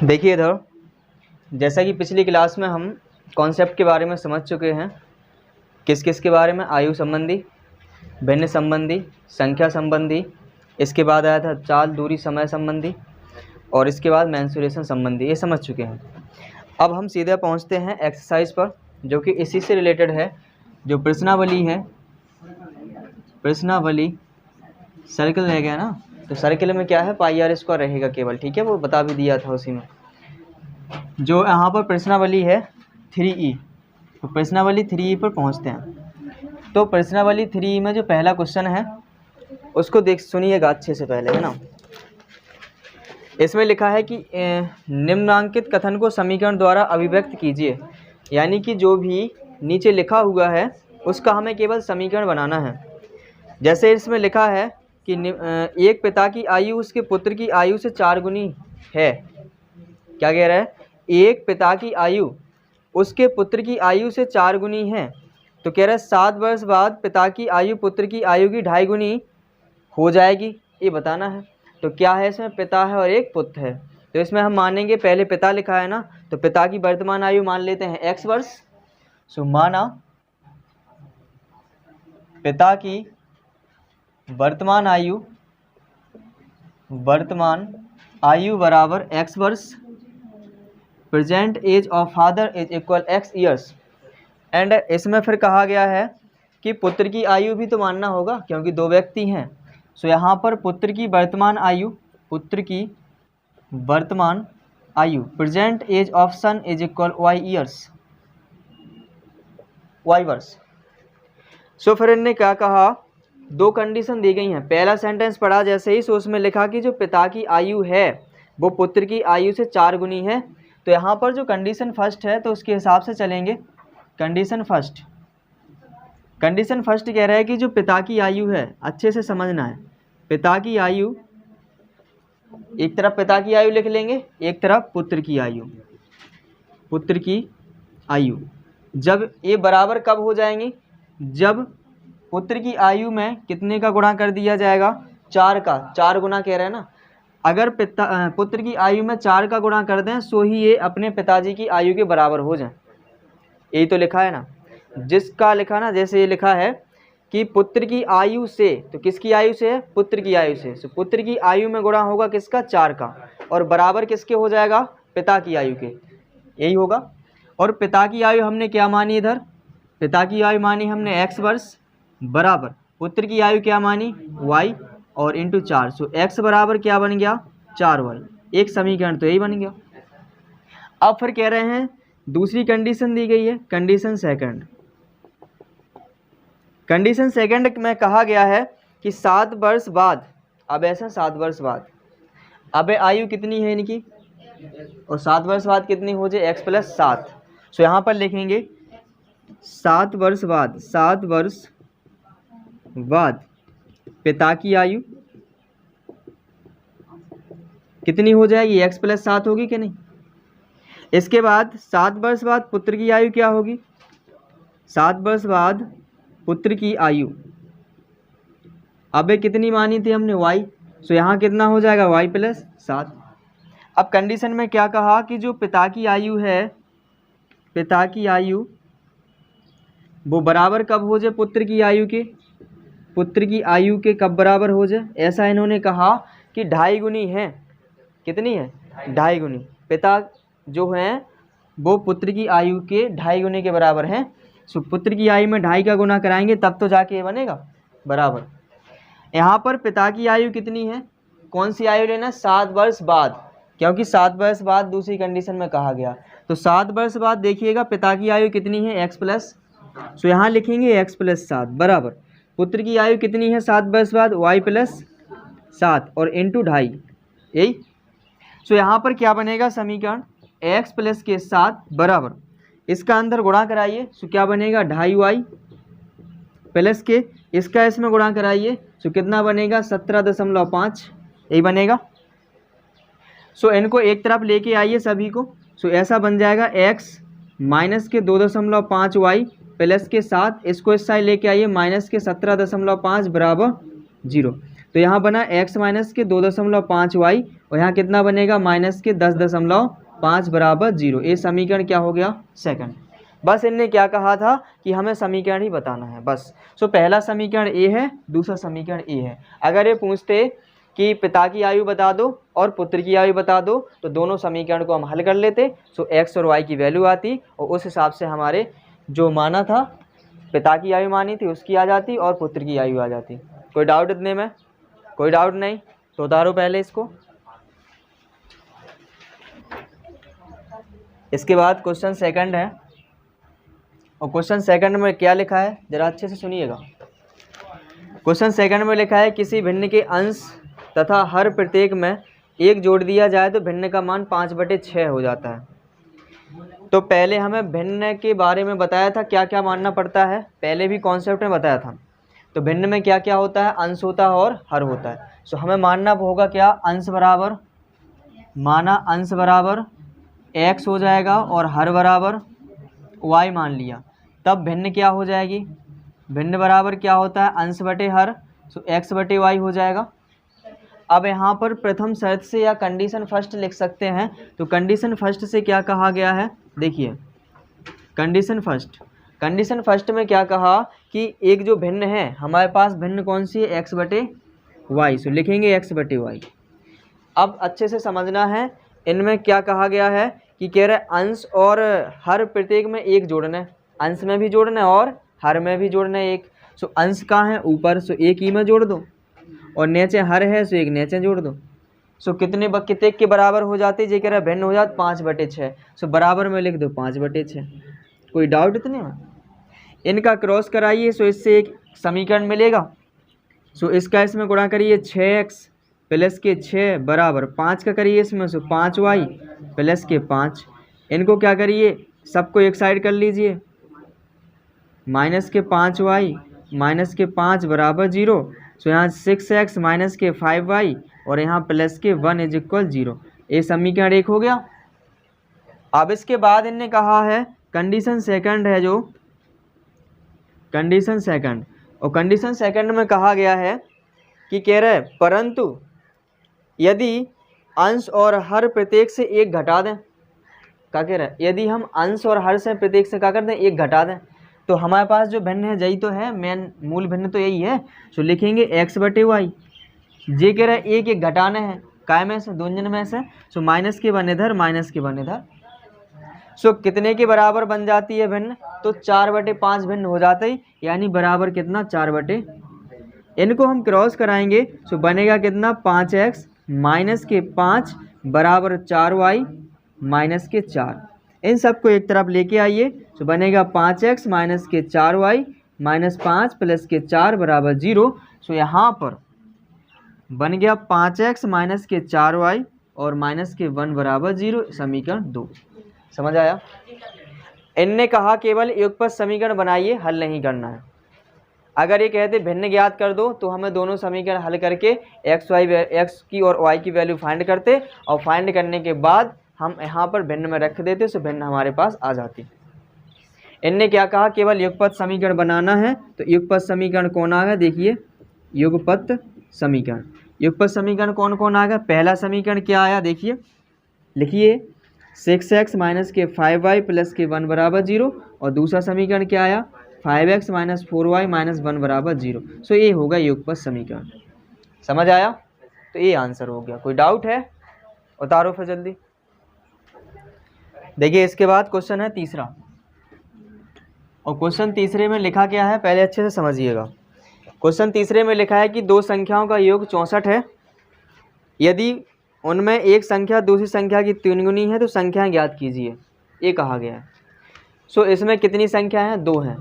देखिए इधर, जैसा कि पिछली क्लास में हम कॉन्सेप्ट के बारे में समझ चुके हैं। किस किस के बारे में? आयु संबंधी, भिन्न संबंधी, संख्या संबंधी, इसके बाद आया था चाल, दूरी, समय संबंधी, और इसके बाद मेंसुरेशन संबंधी। ये समझ चुके हैं। अब हम सीधे पहुंचते हैं एक्सरसाइज पर, जो कि इसी से रिलेटेड है। जो प्रश्नावली है, प्रश्नावली सर्कल रह गया ना, तो सर्कल में क्या है, पाई आर स्क्वायर रहेगा केवल। ठीक है, वो बता भी दिया था उसी में। जो यहाँ पर प्रश्नावली है 3E, तो प्रश्नावली 3E पर पहुँचते हैं। तो प्रश्नावली 3E में जो पहला क्वेश्चन है उसको सुनिएगा अच्छे से पहले, है ना। इसमें लिखा है कि निम्नांकित कथन को समीकरण द्वारा अभिव्यक्त कीजिए। यानी कि जो भी नीचे लिखा हुआ है उसका हमें केवल समीकरण बनाना है। जैसे इसमें लिखा है कि एक पिता की आयु उसके पुत्र की आयु से 4 गुनी है। क्या कह रहा है? एक पिता की आयु उसके पुत्र की आयु से 4 गुनी है। तो कह रहा है 7 वर्ष बाद पिता की आयु पुत्र की आयु की 2.5 गुनी हो जाएगी, ये बताना है। तो क्या है इसमें? पिता है और एक पुत्र है। तो इसमें हम मानेंगे, पहले पिता लिखा है ना, तो पिता की वर्तमान आयु मान लेते हैं x वर्ष। सो माना पिता की वर्तमान आयु बराबर x वर्ष। Present age of father is equal x years. And इसमें फिर कहा गया है कि पुत्र की आयु भी तो मानना होगा, क्योंकि 2 व्यक्ति हैं। सो यहाँ पर पुत्र की वर्तमान आयु present age of son is equal y years, y वर्ष। सो फिर इनने क्या कहा, 2 कंडीशन दी गई हैं। पहला सेंटेंस पढ़ा जैसे ही, सो उसमें लिखा कि जो पिता की आयु है वो पुत्र की आयु से 4 गुनी है। तो यहाँ पर जो कंडीशन फर्स्ट है तो उसके हिसाब से चलेंगे। कंडीशन फर्स्ट कह रहा है कि जो पिता की आयु है, अच्छे से समझना है, पिता की आयु, एक तरफ पिता की आयु लिख लेंगे, एक तरफ पुत्र की आयु। जब ये बराबर कब हो जाएंगी? जब पुत्र की आयु में कितने का गुणा कर दिया जाएगा? 4 का। 4 गुना कह रहे हैं ना। अगर पुत्र की आयु में 4 का गुणा कर दें सो ही ये अपने पिताजी की आयु के बराबर हो जाए। यही तो लिखा है ना, जिसका लिखा ना, जैसे ये लिखा है कि पुत्र की आयु से, तो किसकी आयु से है? पुत्र की आयु से। तो पुत्र की आयु में गुणा होगा किसका? 4 का, और बराबर किसके हो जाएगा? पिता की आयु के। यही होगा। और पिता की आयु हमने क्या मानी इधर? पिता की आयु मानी हमने x वर्ष बराबर पुत्र की आयु क्या मानी? y, और इंटू 4। सो x बराबर क्या बन गया? 4 वर्ग। एक समीकरण तो यही बन गया। अब फिर कह रहे हैं दूसरी कंडीशन दी गई है, कंडीशन सेकंड में कहा गया है कि 7 वर्ष बाद, अब ऐसा 7 वर्ष बाद, अब आयु कितनी है इनकी, और 7 वर्ष बाद कितनी हो जाए? x + 7। सो यहाँ पर लिखेंगे 7 वर्ष बाद पिता की आयु कितनी हो जाएगी? x + 7 होगी कि नहीं। इसके बाद 7 वर्ष बाद पुत्र की आयु क्या होगी? 7 वर्ष बाद पुत्र की आयु अब कितनी मानी थी हमने? y। सो यहाँ कितना हो जाएगा? y + 7। अब कंडीशन में क्या कहा कि जो पिता की आयु है, पिता की आयु वो बराबर कब हो जाए? पुत्र की आयु के। पुत्र की आयु के कब बराबर हो जाए? ऐसा इन्होंने कहा कि 2.5 गुनी है। कितनी है? 2.5 गुनी। पिता जो हैं वो पुत्र की आयु के 2.5 गुने के बराबर हैं। सो पुत्र की आयु में 2.5 का गुना कराएंगे तब तो जाके ये बनेगा बराबर। यहाँ पर पिता की आयु कितनी है? कौन सी आयु लेना? 7 वर्ष बाद, क्योंकि 7 वर्ष बाद दूसरी कंडीशन में कहा गया। तो 7 वर्ष बाद देखिएगा पिता की आयु कितनी है? x +। सो यहाँ लिखेंगे x + 7 बराबर पुत्र की आयु कितनी है 7 वर्ष बाद? y + 7 और इंटू 2.5। यही। सो यहाँ पर क्या बनेगा समीकरण? x + के 7 बराबर, इसका अंदर गुणा कराइए। सो क्या बनेगा? 2.5y प्लस के इसका इसमें गुणा कराइए। सो कितना बनेगा? 17.5। यही बनेगा। सो इनको एक तरफ लेके आइए सभी को। सो ऐसा बन जाएगा x - के 2.5y प्लस के 7, इसको इस साइड लेके आइए -के 17.5 बराबर 0। तो यहाँ बना x माइनस के 2.5y और यहाँ कितना बनेगा माइनस के 10.5 बराबर 0। ये समीकरण क्या हो गया सेकंड। बस इनने क्या कहा था कि हमें समीकरण ही बताना है बस। सो पहला समीकरण ए है, दूसरा समीकरण ए है। अगर ये पूछते कि पिता की आयु बता दो और पुत्र की आयु बता दो तो दोनों समीकरण को हम हल कर लेते। सो x और y की वैल्यू आती और उस हिसाब से हमारे जो माना था पिता की आयु मानी थी उसकी आ जाती और पुत्र की आयु आ जाती। कोई डाउट इतने में? कोई डाउट नहीं तो उतारो पहले इसको। इसके बाद क्वेश्चन सेकंड है और क्वेश्चन सेकंड में क्या लिखा है जरा अच्छे से सुनिएगा। क्वेश्चन सेकंड में लिखा है किसी भिन्न के अंश तथा हर प्रत्येक में 1 जोड़ दिया जाए तो भिन्न का मान 5/6 हो जाता है। तो पहले हमें भिन्न के बारे में बताया था क्या क्या मानना पड़ता है, पहले भी कॉन्सेप्ट में बताया था। तो भिन्न में क्या क्या होता है, अंश होता है और हर होता है। सो हमें मानना होगा क्या, अंश बराबर माना अंश बराबर x हो जाएगा और हर बराबर y मान लिया, तब भिन्न क्या हो जाएगी, भिन्न बराबर क्या होता है अंश बटे हर, सो x बटे y हो जाएगा। अब यहाँ पर प्रथम शर्त से या कंडीशन फर्स्ट लिख सकते हैं। तो कंडीशन फर्स्ट से क्या कहा गया है, देखिए कंडीशन फर्स्ट में क्या कहा कि एक जो भिन्न है हमारे पास भिन्न कौन सी है, x बटे वाई। सो लिखेंगे x बटे वाई। अब अच्छे से समझना है इनमें क्या कहा गया है कि कह रहे अंश और हर प्रत्येक में 1 जोड़ना है, अंश में भी जोड़ना है और हर में भी जोड़ना है 1। सो अंश कहाँ है ऊपर, सो 1 ही में जोड़ दो और नीचे हर है सो 1 नीचे जोड़ दो। सो कितने के बराबर हो जाते, ये कह रहा है भिन्न हो जाते 5/6। सो बराबर में लिख दो 5/6। कोई डाउट इतने में? इनका क्रॉस कराइए सो इससे एक समीकरण मिलेगा। सो इसका इसमें गुणा करिए 6x प्लस के 6 बराबर 5 का करिए इसमें, सो 5y प्लस के 5। इनको क्या करिए सबको एक साइड कर लीजिए, माइनस के 5y माइनस के 5 बराबर 0। सो यहाँ 6x माइनस के 5y और यहाँ प्लस के 1 = 0। ये समीकरण 1 हो गया। अब इसके बाद इनने कहा है कंडीशन सेकंड है जो कंडीशन सेकंड, और कंडीशन सेकंड में कहा गया है कि कह रहे परंतु यदि अंश और हर प्रत्येक से 1 घटा दें, क्या कह रहे हैं, यदि हम अंश और हर से प्रत्येक से क्या कर दें 1 घटा दें तो हमारे पास जो भिन्न है यही तो है, मेन मूल भिन्न तो यही है। सो लिखेंगे x बटे वाई। जे कह रहा है 1 घटाना है काय में से, दोनों में से। सो माइनस के 1 इधर माइनस के 1 इधर। सो कितने के बराबर बन जाती है भिन्न, तो 4/5 भिन्न हो जाता है, यानी बराबर कितना 4/। इनको हम क्रॉस कराएंगे सो बनेगा कितना 5x माइनस के 5 बराबर 4y माइनस के 4। इन सबको एक तरफ लेके आइए तो बनेगा 5x माइनस के 4y माइनस 5 प्लस के 4 बराबर 0। सो यहाँ पर बन गया 5x माइनस के 4y और माइनस के 1 बराबर 0, समीकरण 2। समझ आया? इनने कहा केवल युगपत समीकरण बनाइए, हल नहीं करना है। अगर ये कहते भिन्न ज्ञात कर दो तो हमें दोनों समीकरण हल करके x की और y की वैल्यू फाइंड करते और फाइंड करने के बाद हम यहाँ पर भिन्न में रख देते, सो भिन्न हमारे पास आ जाती। इनने क्या कहा केवल युगपत समीकरण बनाना है। तो युगपत समीकरण कौन आ गया, देखिए युगपत समीकरण। युगपत समीकरण कौन कौन आ गया, पहला समीकरण क्या आया देखिए, लिखिए 6x माइनस के 5y प्लस के 1 बराबर 0 और दूसरा समीकरण क्या आया 5x माइनस 4y माइनस 1 बराबर 0। सो ये होगा युगपत समीकरण। समझ आया? तो ये आंसर हो गया। कोई डाउट है? उतारो फिर जल्दी। देखिए इसके बाद क्वेश्चन है तीसरा, और क्वेश्चन तीसरे में लिखा क्या है पहले अच्छे से समझिएगा। क्वेश्चन तीसरे में लिखा है कि 2 संख्याओं का योग 64 है, यदि उनमें एक संख्या दूसरी संख्या की 3 गुनी है तो संख्याएं ज्ञात कीजिए, ये कहा गया है। सो इसमें कितनी संख्या हैं, 2 हैं।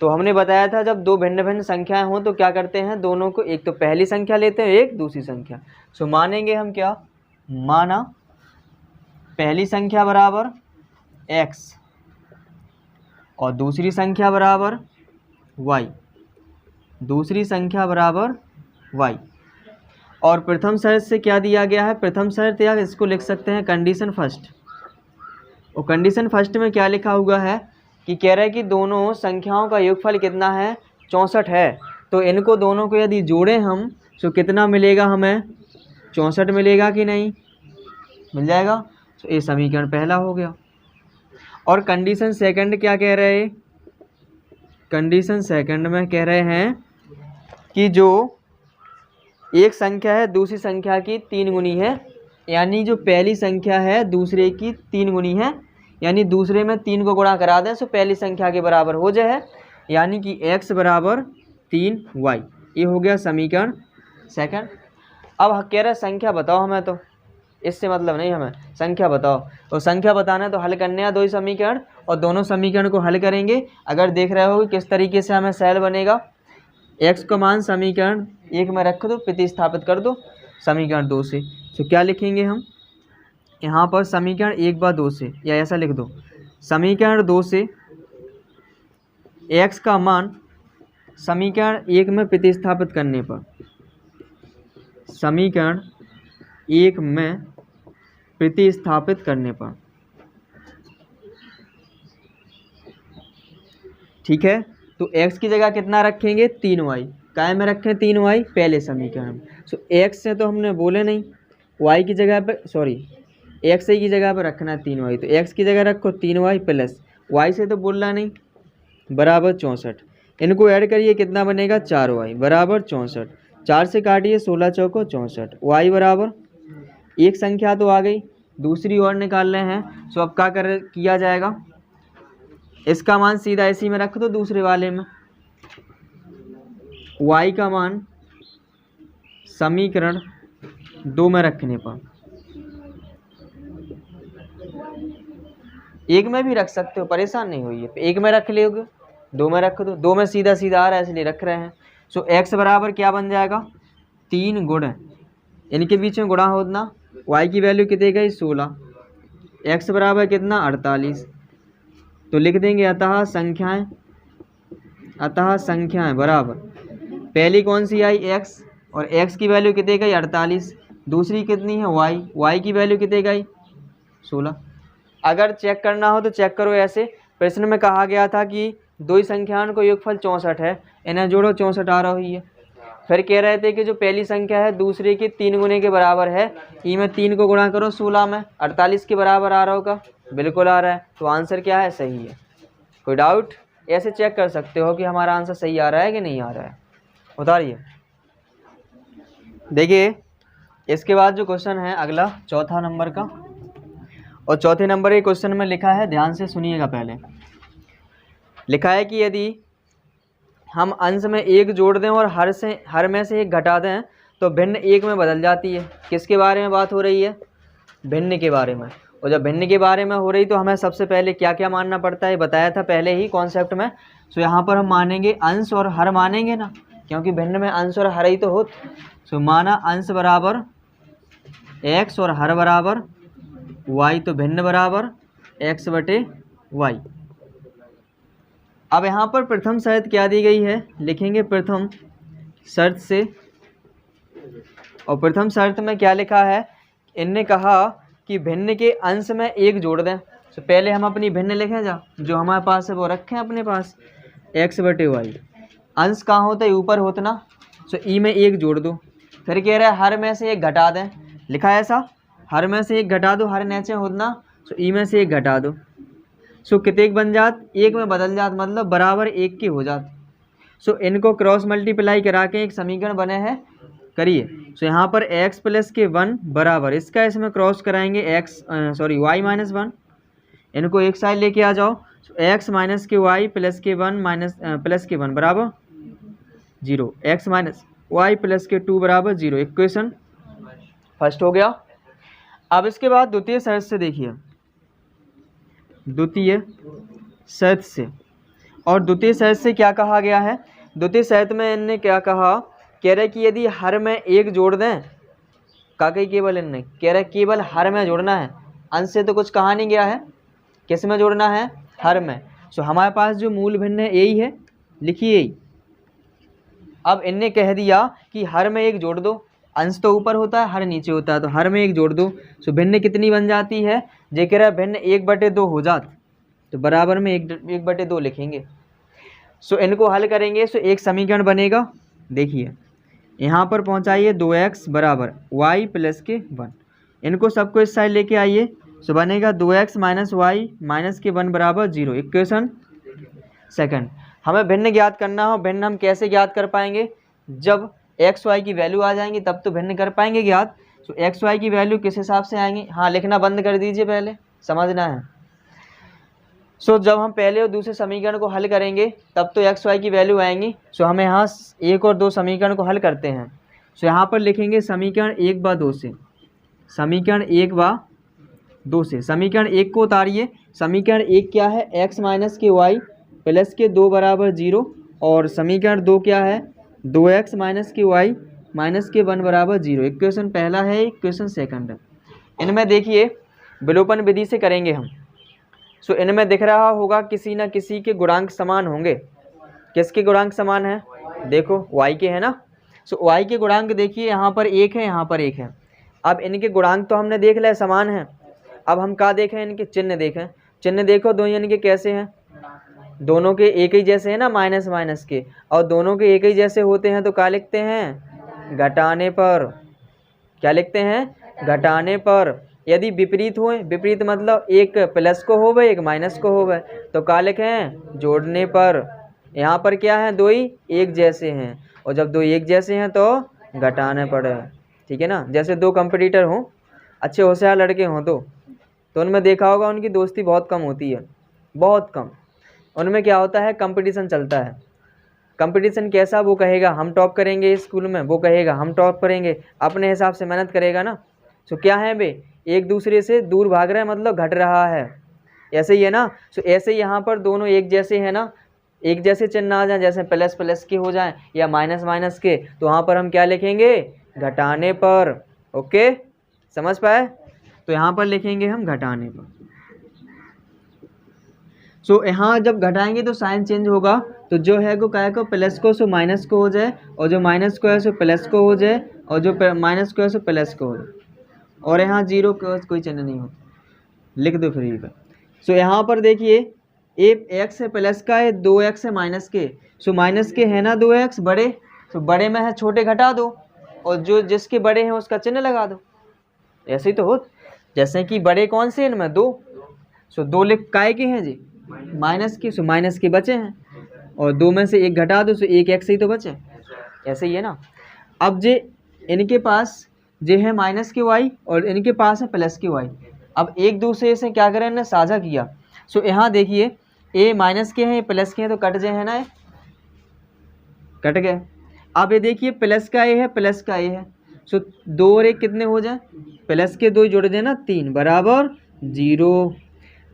तो हमने बताया था जब 2 भिन्न भिन्न संख्याएं हों तो क्या करते हैं, दोनों को एक तो पहली संख्या लेते हैं एक दूसरी संख्या। सो मानेंगे हम क्या, माना पहली संख्या बराबर x और दूसरी संख्या बराबर y, दूसरी संख्या बराबर y। और प्रथम शर्त से क्या दिया गया है, प्रथम शर्त या इसको लिख सकते हैं कंडीशन फर्स्ट। और कंडीशन फर्स्ट में क्या लिखा हुआ है कि कह रहा है कि दोनों संख्याओं का योगफल कितना है 64 है। तो इनको दोनों को यदि जोड़ें हम सो कितना मिलेगा हमें, 64 मिलेगा कि नहीं, मिल जाएगा। तो ये समीकरण पहला हो गया। और कंडीशन सेकंड क्या कह रहे हैं, कंडीशन सेकंड में कह रहे हैं कि जो एक संख्या है दूसरी संख्या की 3 गुनी है, यानी जो पहली संख्या है दूसरे की 3 गुनी है, यानी दूसरे में 3 को गुणा करा दें तो पहली संख्या के बराबर हो जाए, यानी कि x बराबर 3y। ये हो गया समीकरण सेकंड। अब कह रहे संख्या बताओ हमें, तो इससे मतलब नहीं, हमें संख्या बताओ। और संख्या बताना है तो हल करने हैं दो ही समीकरण, और दोनों समीकरण को हल करेंगे। अगर देख रहे हो कि किस तरीके से हमें सेल बनेगा, x का मान समीकरण 1 में रख दो, प्रतिस्थापित कर दो समीकरण 2 से। तो क्या लिखेंगे हम यहाँ पर, समीकरण 1/2 से, या ऐसा लिख दो, समीकरण 2 से x का मान समीकरण 1 में प्रतिस्थापित करने पर, समीकरण 1 में प्रतिस्थापित करने पर, ठीक है। तो x की जगह कितना रखेंगे, 3y। काय में रखें 3y, पहले समीकरण। सो x से तो हमने बोले नहीं, y की जगह पे, सॉरी x की जगह पर रखना 3y। तो x की जगह रखो 3y प्लस y से तो बोलना नहीं, बराबर 64। इनको ऐड करिए, कितना बनेगा, 4y बराबर 64। 4 से काटिए, 16 चौको 64। y बराबर, एक संख्या तो आ गई, दूसरी और निकाल रहे हैं। सो अब क्या किया जाएगा, इसका मान सीधा इसी में रख दो, दूसरे वाले में। y का मान समीकरण 2 में रखने पर, एक में भी रख सकते हो, परेशान नहीं होइए, एक में रख लोगे, 2 में रख दो, 2 में सीधा सीधा आ रहा है इसलिए रख रहे हैं। सो x बराबर क्या बन जाएगा, 3 गुण, इनके बीच में गुणा होना, y की वैल्यू कितनी गई, 16, x बराबर कितना, 48। तो लिख देंगे अतः संख्याएं बराबर, पहली कौन सी आई, x, और x की वैल्यू कितनी गई, 48। दूसरी कितनी है, y की वैल्यू कितनी गई, 16। अगर चेक करना हो तो चेक करो ऐसे, प्रश्न में कहा गया था कि दो ही संख्याओं को योगफल 64 है, इन्हें जोड़ो 64 आ रही है। फिर कह रहे थे कि जो पहली संख्या है दूसरे के 3 गुने के बराबर है, ई में 3 को गुणा करो 16 में, 48 के बराबर आ रहा होगा, बिल्कुल आ रहा है। तो आंसर क्या है, सही है। कोई डाउट, ऐसे चेक कर सकते हो कि हमारा आंसर सही आ रहा है कि नहीं आ रहा है, उतारिए। देखिए इसके बाद जो क्वेश्चन है अगला, चौथा नंबर का, और चौथे नंबर के क्वेश्चन में लिखा है, ध्यान से सुनिएगा, पहले लिखा है कि यदि हम अंश में 1 जोड़ दें और हर में से 1 घटा दें तो भिन्न 1 में बदल जाती है। किसके बारे में बात हो रही है, भिन्न के बारे में। और जब भिन्न के बारे में हो रही तो हमें सबसे पहले क्या क्या मानना पड़ता है, बताया था पहले ही कॉन्सेप्ट में। सो यहाँ पर हम मानेंगे अंश और हर मानेंगे ना, क्योंकि भिन्न में अंश और हर ही तो हो। सो माना अंश बराबर x और हर बराबर y, तो भिन्न बराबर x बटे y। अब यहाँ पर प्रथम शर्त क्या दी गई है, लिखेंगे प्रथम शर्त से। और प्रथम शर्त में क्या लिखा है, इनने कहा कि भिन्न के अंश में 1 जोड़ दें। तो पहले हम अपनी भिन्न लिखें, जो हमारे पास है वो रखें अपने पास, x बटे y। अंश कहाँ होता है, ऊपर होता ना, तो ई में 1 जोड़ दो। फिर कह रहा है हर में से 1 घटा दें, लिखा है ऐसा, हर में से 1 घटा दो, हर नीचे होना, तो ई में से 1 घटा दो। सो कितने बन जात, 1 में बदल जात, मतलब बराबर 1 की हो जात। सो इनको क्रॉस मल्टीप्लाई करा के एक समीकरण बने हैं, करिए। सो यहाँ पर x प्लस के 1 बराबर, इसका इसमें क्रॉस कराएंगे y माइनस 1, इनको एक साइड लेके आ जाओ। x माइनस के y प्लस के 1 बराबर 0, x माइनस y प्लस के 2 बराबर 0। इक्वेशन फर्स्ट हो गया। अब इसके बाद द्वितीय शर्त से देखिए, द्वितीय शर्त से, और द्वितीय शर्त से क्या कहा गया है, द्वितीय शर्त में इनने क्या कहा, कह रहे कि यदि हर में 1 जोड़ दें, काकई केवल इनने कह रहे केवल हर में जोड़ना है, अंश से तो कुछ कहा नहीं गया है, किस में जोड़ना है, हर में। सो हमारे पास जो मूल भिन्न है यही है, लिखिए यही। अब इनने कह दिया कि हर में 1 जोड़ दो, अंश तो ऊपर होता है, हर नीचे होता है, तो हर में 1 जोड़ दो। सो भिन्न कितनी बन जाती है, जे कह रहा है भिन्न 1/2 हो जात, तो बराबर में 1/2 लिखेंगे। सो इनको हल करेंगे, सो एक समीकरण बनेगा। देखिए यहाँ पर पहुँचाइए 2x बराबर y प्लस के 1। इनको सबको इस साइड लेके आइए, सो बनेगा 2x माइनस वाई माइनस के 1 बराबर 0। Equation second. हमें भिन्न ज्ञात करना हो। भिन्न हम कैसे ज्ञात कर पाएंगे? जब एक्स वाई की वैल्यू आ जाएंगी तब तो भिन्न कर पाएंगे ज्ञात। तो एक्स वाई की वैल्यू किस हिसाब से आएंगी? हाँ, लिखना बंद कर दीजिए, पहले समझना है। सो जब हम पहले और दूसरे समीकरण को हल करेंगे तब तो एक्स वाई की वैल्यू आएंगी। सो हमें यहाँ 1 और 2 समीकरण को हल करते हैं। सो यहाँ पर लिखेंगे समीकरण 1 व 2 से, समीकरण 1 व 2 से। समीकरण 1 को उतारिए। समीकरण 1 क्या है? x माइनस के वाई प्लस के 2 बराबर 0। और समीकरण 2 क्या है? 2x माइनस के वाई माइनस के 1 बराबर 0। इक्वेशन पहला है, इक्वेशन सेकंड है। इनमें देखिए विलोपन विधि से करेंगे हम। सो इनमें दिख रहा होगा किसी न किसी के गुणांक समान होंगे। किसके गुणांक समान है? देखो y के है ना। सो y के गुणांक देखिए, यहाँ पर 1 है, यहाँ पर 1 है। अब इनके गुणांक तो हमने देख लिया समान है। अब हम क्या देखें? इनके चिन्ह देखें। चिन्ह देखो दो इनके कैसे हैं? दोनों के एक ही जैसे हैं ना, माइनस माइनस के। और दोनों के एक ही जैसे होते हैं तो क्या लिखते हैं? घटाने पर। क्या लिखते हैं? घटाने पर। यदि विपरीत हो, विपरीत मतलब एक प्लस को होवे एक माइनस को होवे, तो क्या लिखें? जोड़ने पर। यहाँ पर क्या है? दो ही एक जैसे हैं, और जब दो एक जैसे हैं तो घटाने पड़े। ठीक है ना। जैसे दो कंपटीटर हों, अच्छे होशियार लड़के हों, तो उनमें देखा होगा उनकी दोस्ती बहुत कम होती है, बहुत कम। उनमें क्या होता है? कंपटीशन चलता है। कंपटीशन कैसा? वो कहेगा हम टॉप करेंगे स्कूल में, वो कहेगा हम टॉप करेंगे, अपने हिसाब से मेहनत करेगा ना। सो क्या है बे? एक दूसरे से दूर भाग रहा है, मतलब घट रहा है। ऐसे ही है ना। सो ऐसे यहाँ पर दोनों एक जैसे हैं ना, एक जैसे चिन्ह आ जाए, जैसे प्लस प्लस के हो जाए या माइनस माइनस के, तो वहाँ पर हम क्या लिखेंगे? घटाने पर। ओके, समझ पाए? तो यहाँ पर लिखेंगे हम घटाने पर। सो यहाँ जब घटाएंगे तो साइन चेंज होगा, तो जो है को क्या को प्लस को सो माइनस को हो जाए, और जो माइनस को है सो प्लस को हो जाए, और जो माइनस को है सो प्लस को हो जाए। और यहाँ 0 का कोई चिन्ह नहीं होता, लिख दो फ्री पर। सो यहाँ पर देखिए एक एक्स है प्लस का है, 2x है माइनस के। सो माइनस के है ना 2x बड़े, तो बड़े में है छोटे घटा दो, और जो जिसके बड़े हैं उसका चिन्ह लगा दो। ऐसे ही तो हो, जैसे कि बड़े कौन से? इनमें 2। सो 2 लिख काय के हैं जी? माइनस के। सो माइनस के बचे हैं, और 2 में से 1 घटा दो, सो 1 x ही तो बचे। ऐसे ही है ना। अब जे इनके पास जे है माइनस के y और इनके पास है प्लस के y। अब एक दूसरे से क्या करें? इन्हें साझा किया। सो यहाँ देखिए a माइनस के हैं, प्लस के हैं, तो कट जाए है ना, ये कट गए। अब ये देखिए प्लस का a है, प्लस का a है। सो 2 और 1 कितने हो जाए? प्लस के 2 जोड़ देना 3 बराबर 0।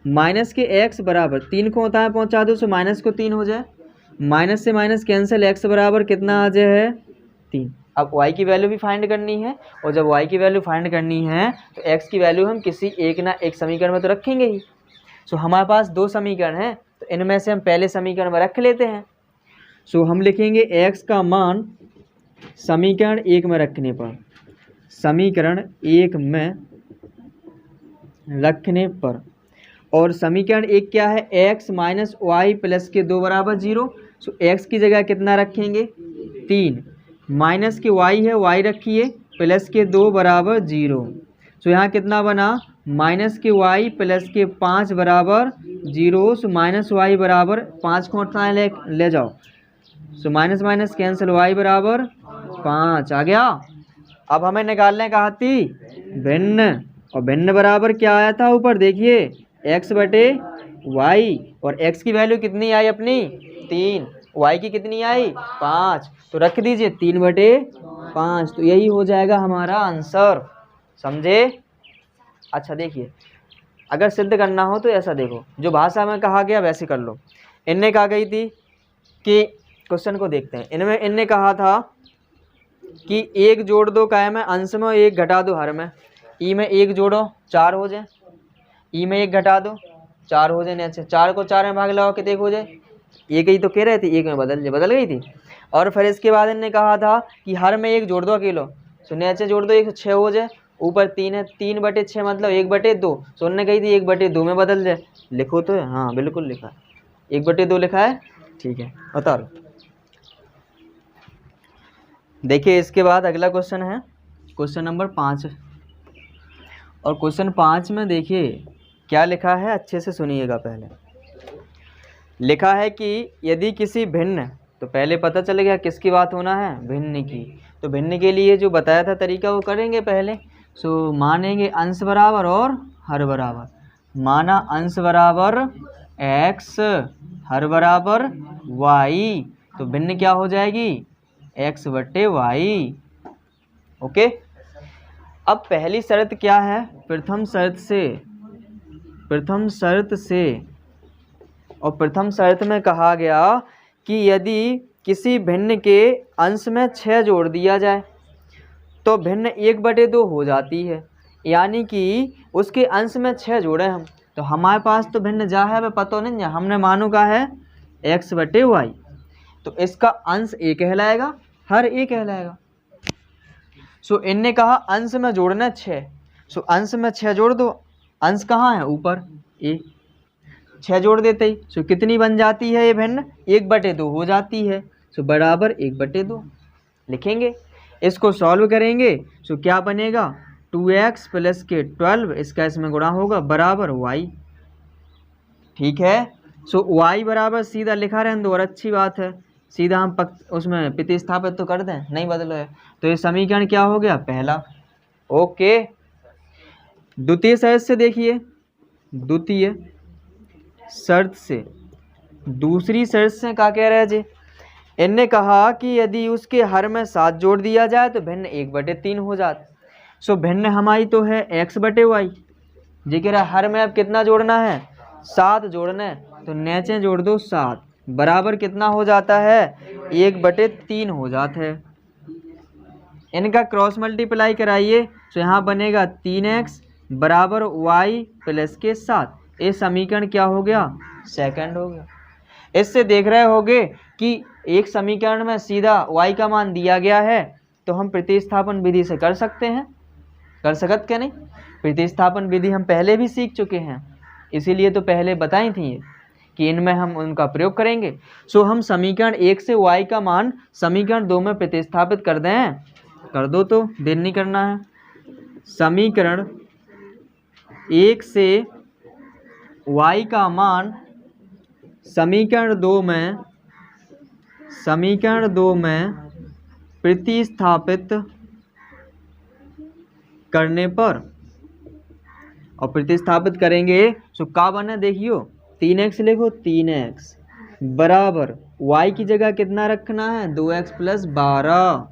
माइनस के x बराबर 3 को होता है पहुँचा दो, सो माइनस को 3 हो जाए। माइनस से माइनस कैंसिल, x बराबर कितना आ जाए है? 3। अब y की वैल्यू भी फाइंड करनी है, और जब y की वैल्यू फाइंड करनी है तो x की वैल्यू हम किसी एक ना एक समीकरण में तो रखेंगे ही। सो हमारे पास 2 समीकरण हैं, तो इनमें से हम पहले समीकरण में रख लेते हैं। सो हम लिखेंगे x का मान समीकरण 1 में रखने पर, समीकरण 1 में रखने पर। और समीकरण 1 क्या है? x माइनस वाई प्लस के 2 बराबर 0। सो x की जगह कितना रखेंगे? 3। माइनस के y है, y रखिए, प्लस के 2 बराबर 0। सो यहाँ कितना बना? माइनस के y प्लस के 5 बराबर 0। सो माइनस वाई बराबर 5 को उठाए ले जाओ, so minus minus cancel, y बराबर 5 आ गया। अब हमें निकालने कहा थी भिन्न, और भिन्न बराबर क्या आया था ऊपर? देखिए x बटे y, और x की वैल्यू कितनी आई अपनी? 3। y की कितनी आई? 5। तो रख दीजिए 3 बटे 5। तो यही हो जाएगा हमारा आंसर। समझे? अच्छा देखिए, अगर सिद्ध करना हो तो ऐसा देखो, जो भाषा में कहा गया वैसे कर लो। इनने कहा गई थी कि क्वेश्चन को देखते हैं। इनमें इनने कहा था कि 1 जोड़ दो काय में अंश में, 1 घटा दो हर में। ई में 1 जोड़ो 4 हो जाए, ई में 1 घटा दो 4 हो जाए। अच्छा 4 को 4 में भाग लगाओ कितने हो जाए? 1 ही तो कह रहे थे, 1 में बदल गई थी। और फिर इसके बाद इन्होंने कहा था कि हर में 1 जोड़ दो अकेलो, सुनने अच्छे जोड़ दो 1 6 हो जाए। ऊपर 3 है, 3 बटे 6 मतलब 1 बटे 2। सुनने कही थी 1 बटे 2 में बदल जाए। लिखो तो, हाँ बिल्कुल लिखा है, 1 बटे 2 लिखा है। ठीक है, बता लो। देखिए इसके बाद अगला क्वेश्चन है क्वेश्चन नंबर 5। और क्वेश्चन 5 में देखिए क्या लिखा है, अच्छे से सुनिएगा। पहले लिखा है कि यदि किसी भिन्न, तो पहले पता चल गया किसकी बात होना है, भिन्न की। तो भिन्न के लिए जो बताया था तरीका वो करेंगे पहले। सो मानेंगे अंश बराबर और हर बराबर। माना अंश बराबर x, हर बराबर y, तो भिन्न क्या हो जाएगी, x बटे y। ओके। अब पहली शर्त क्या है, प्रथम शर्त से और प्रथम शर्त में कहा गया कि यदि किसी भिन्न के अंश में 6 जोड़ दिया जाए तो भिन्न 1/2 हो जाती है। यानी कि उसके अंश में 6 जोड़े हम, तो हमारे पास तो भिन्न जा है, वह पता नहीं है, हमने मानो का है x बटे वाई, तो इसका अंश a कहलाएगा, हर a कहलाएगा। सो इनने कहा अंश में जोड़ना 6, सो अंश में 6 जोड़ दो, अंश कहाँ है ऊपर a, 6 जोड़ देते ही सो कितनी बन जाती है ये भिन्न, 1/2 हो जाती है। सो बराबर 1/2 लिखेंगे। इसको सॉल्व करेंगे सो क्या बनेगा, 2x प्लस के 12, इसका इसमें गुणा होगा, बराबर y। ठीक है। सो y बराबर सीधा लिखा रहने दो, और अच्छी बात है, सीधा हम उसमें प्रतिस्थापित तो कर दें, नहीं बदलो है। तो ये समीकरण क्या हो गया, पहला। ओके। द्वितीय शर्त से देखिए, द्वितीय शर्त से, दूसरी शर्त से क्या कह रहे हैं जी, इनने कहा कि यदि उसके हर में 7 जोड़ दिया जाए तो भिन्न 1/3 हो जाता। सो भिन्न हमारी तो है x बटे वाई, जी कह रहा हर में अब कितना जोड़ना है, 7 जोड़ना है, तो नीचे जोड़ दो 7, बराबर कितना हो जाता है, 1/3 हो जाता है। इनका क्रॉस मल्टीप्लाई कराइए तो यहाँ बनेगा 3x बराबर y प्लस के 7। ये समीकरण क्या हो गया, सेकंड हो गया। इससे देख रहे होगे कि एक समीकरण में सीधा y का मान दिया गया है, तो हम प्रतिस्थापन विधि से कर सकते हैं, कर सकते क्या नहीं। प्रतिस्थापन विधि हम पहले भी सीख चुके हैं, इसीलिए तो पहले बताई थी कि इनमें हम उनका प्रयोग करेंगे। सो हम समीकरण 1 से y का मान समीकरण 2 में प्रतिस्थापित कर दें, कर दो, तो देर नहीं करना है। समीकरण 1 से y का मान समीकरण 2 में प्रतिस्थापित करने पर, और प्रतिस्थापित करेंगे तो क्या बने, देखियो 3x लिखो, 3x बराबर y की जगह कितना रखना है, 2x प्लस 12,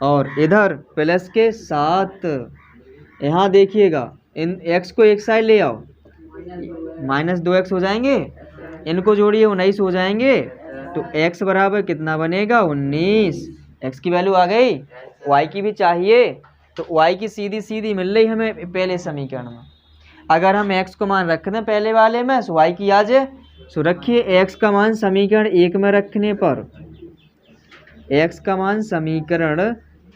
और इधर प्लस के 7। यहाँ देखिएगा इन x को एक साइड ले आओ, -2x हो जाएंगे, इनको जोड़िए 19 हो जाएंगे, तो x बराबर कितना बनेगा, 19। x की वैल्यू आ गई, y की भी चाहिए, तो y की सीधी सीधी मिल रही हमें पहले समीकरण में। अगर हम x को मान रख दें पहले वाले में, तो y की आ जाए, तो रखिए x का मान समीकरण 1 में रखने पर, x का मान समीकरण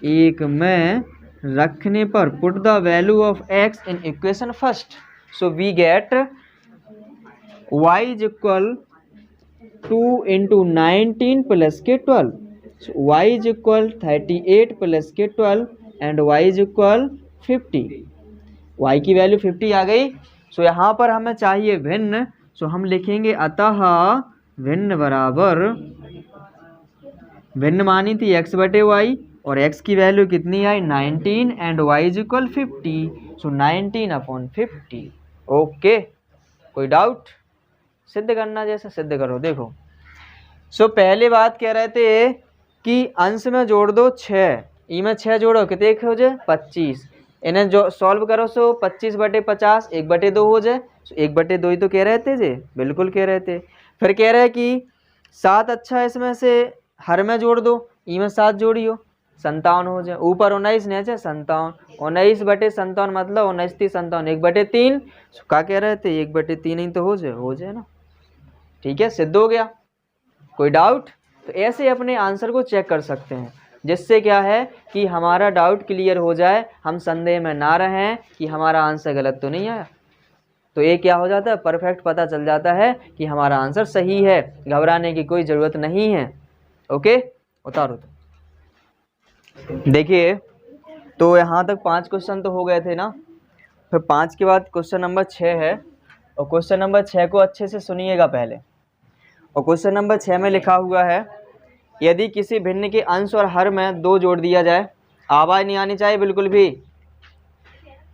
1 में रखने पर, put the value of x in equation first, so we get y is equal 2 × 19 plus के 12, y इज इक्वल 38 प्लस के 12 and y is equal 50। y की वैल्यू 50 आ गई। सो यहाँ पर हमें चाहिए भिन्न, सो हम लिखेंगे अतः भिन्न बराबर, भिन्न मानी थी x बटे वाई, और x की वैल्यू कितनी आई, 19 and y is equal 50, so 19/50। Okay, कोई डाउट, सिद्ध करना जैसा सिद्ध करो। देखो सो पहले बात कह रहे थे कि अंश में जोड़ दो 6, ई में 6 जोड़ो कितने हो जाए, 25। इन्हें जो सॉल्व करो सो 25/50 1/2 हो जाए, 1/2 ही तो कह रहे थे जी, बिल्कुल कह रहे थे। फिर कह रहे कि 7 अच्छा है, इसमें से हर में जोड़ दो, ई में 7 जोड़ियो 57 हो जाए, ऊपर 19 नीचे 57, 19/57 मतलब 19 × 57 1/3, क्या कह रहे थे 1/3 ही तो हो जाए ना। ठीक है, सिद्ध हो गया, कोई डाउट। तो ऐसे अपने आंसर को चेक कर सकते हैं, जिससे क्या है कि हमारा डाउट क्लियर हो जाए, हम संदेह में ना रहें कि हमारा आंसर गलत तो नहीं आया। तो ये क्या हो जाता है, परफेक्ट पता चल जाता है कि हमारा आंसर सही है, घबराने की कोई ज़रूरत नहीं है। ओके, उतारो। तो देखिए, तो यहाँ तक 5 क्वेश्चन तो हो गए थे ना। फिर 5 के बाद क्वेश्चन नंबर 6 है, और क्वेश्चन नंबर 6 को अच्छे से सुनिएगा पहले। और क्वेश्चन नंबर 6 में लिखा हुआ है, यदि किसी भिन्न के अंश और हर में 2 जोड़ दिया जाए, आवाज़ नहीं आनी चाहिए बिल्कुल भी।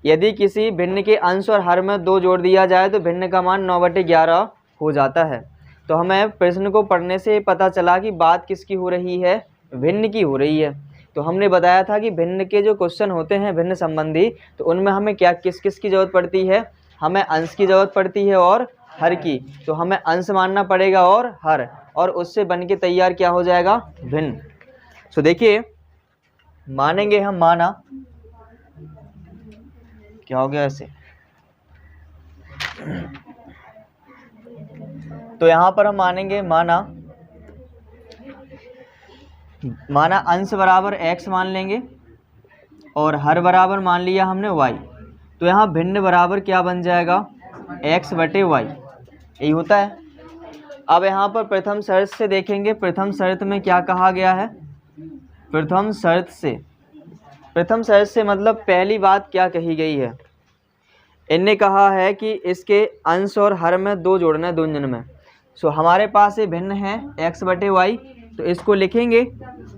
यदि किसी भिन्न के अंश और हर में 2 जोड़ दिया जाए तो भिन्न का मान 9/11 हो जाता है। तो हमें प्रश्न को पढ़ने से पता चला कि बात किसकी हो रही है, भिन्न की हो रही है। तो हमने बताया था कि भिन्न के जो क्वेश्चन होते हैं भिन्न संबंधी, तो उनमें हमें क्या किस किस की ज़रूरत पड़ती है, हमें अंश की ज़रूरत पड़ती है और हर की। तो हमें अंश मानना पड़ेगा और हर, और उससे बन के तैयार क्या हो जाएगा, भिन्न। सो देखिए, मानेंगे हम, माना क्या हो गया ऐसे, तो यहाँ पर हम मानेंगे, माना अंश बराबर x मान लेंगे और हर बराबर मान लिया हमने y। तो यहाँ भिन्न बराबर क्या बन जाएगा, x/y, यही होता है। अब यहाँ पर प्रथम शर्त से देखेंगे, प्रथम शर्त में क्या कहा गया है। प्रथम शर्त से मतलब पहली बात क्या कही गई है, इनने कहा है कि इसके अंश और हर में 2 जोड़ना है दोनों में। सो हमारे पास ये भिन्न है x/y, तो इसको लिखेंगे।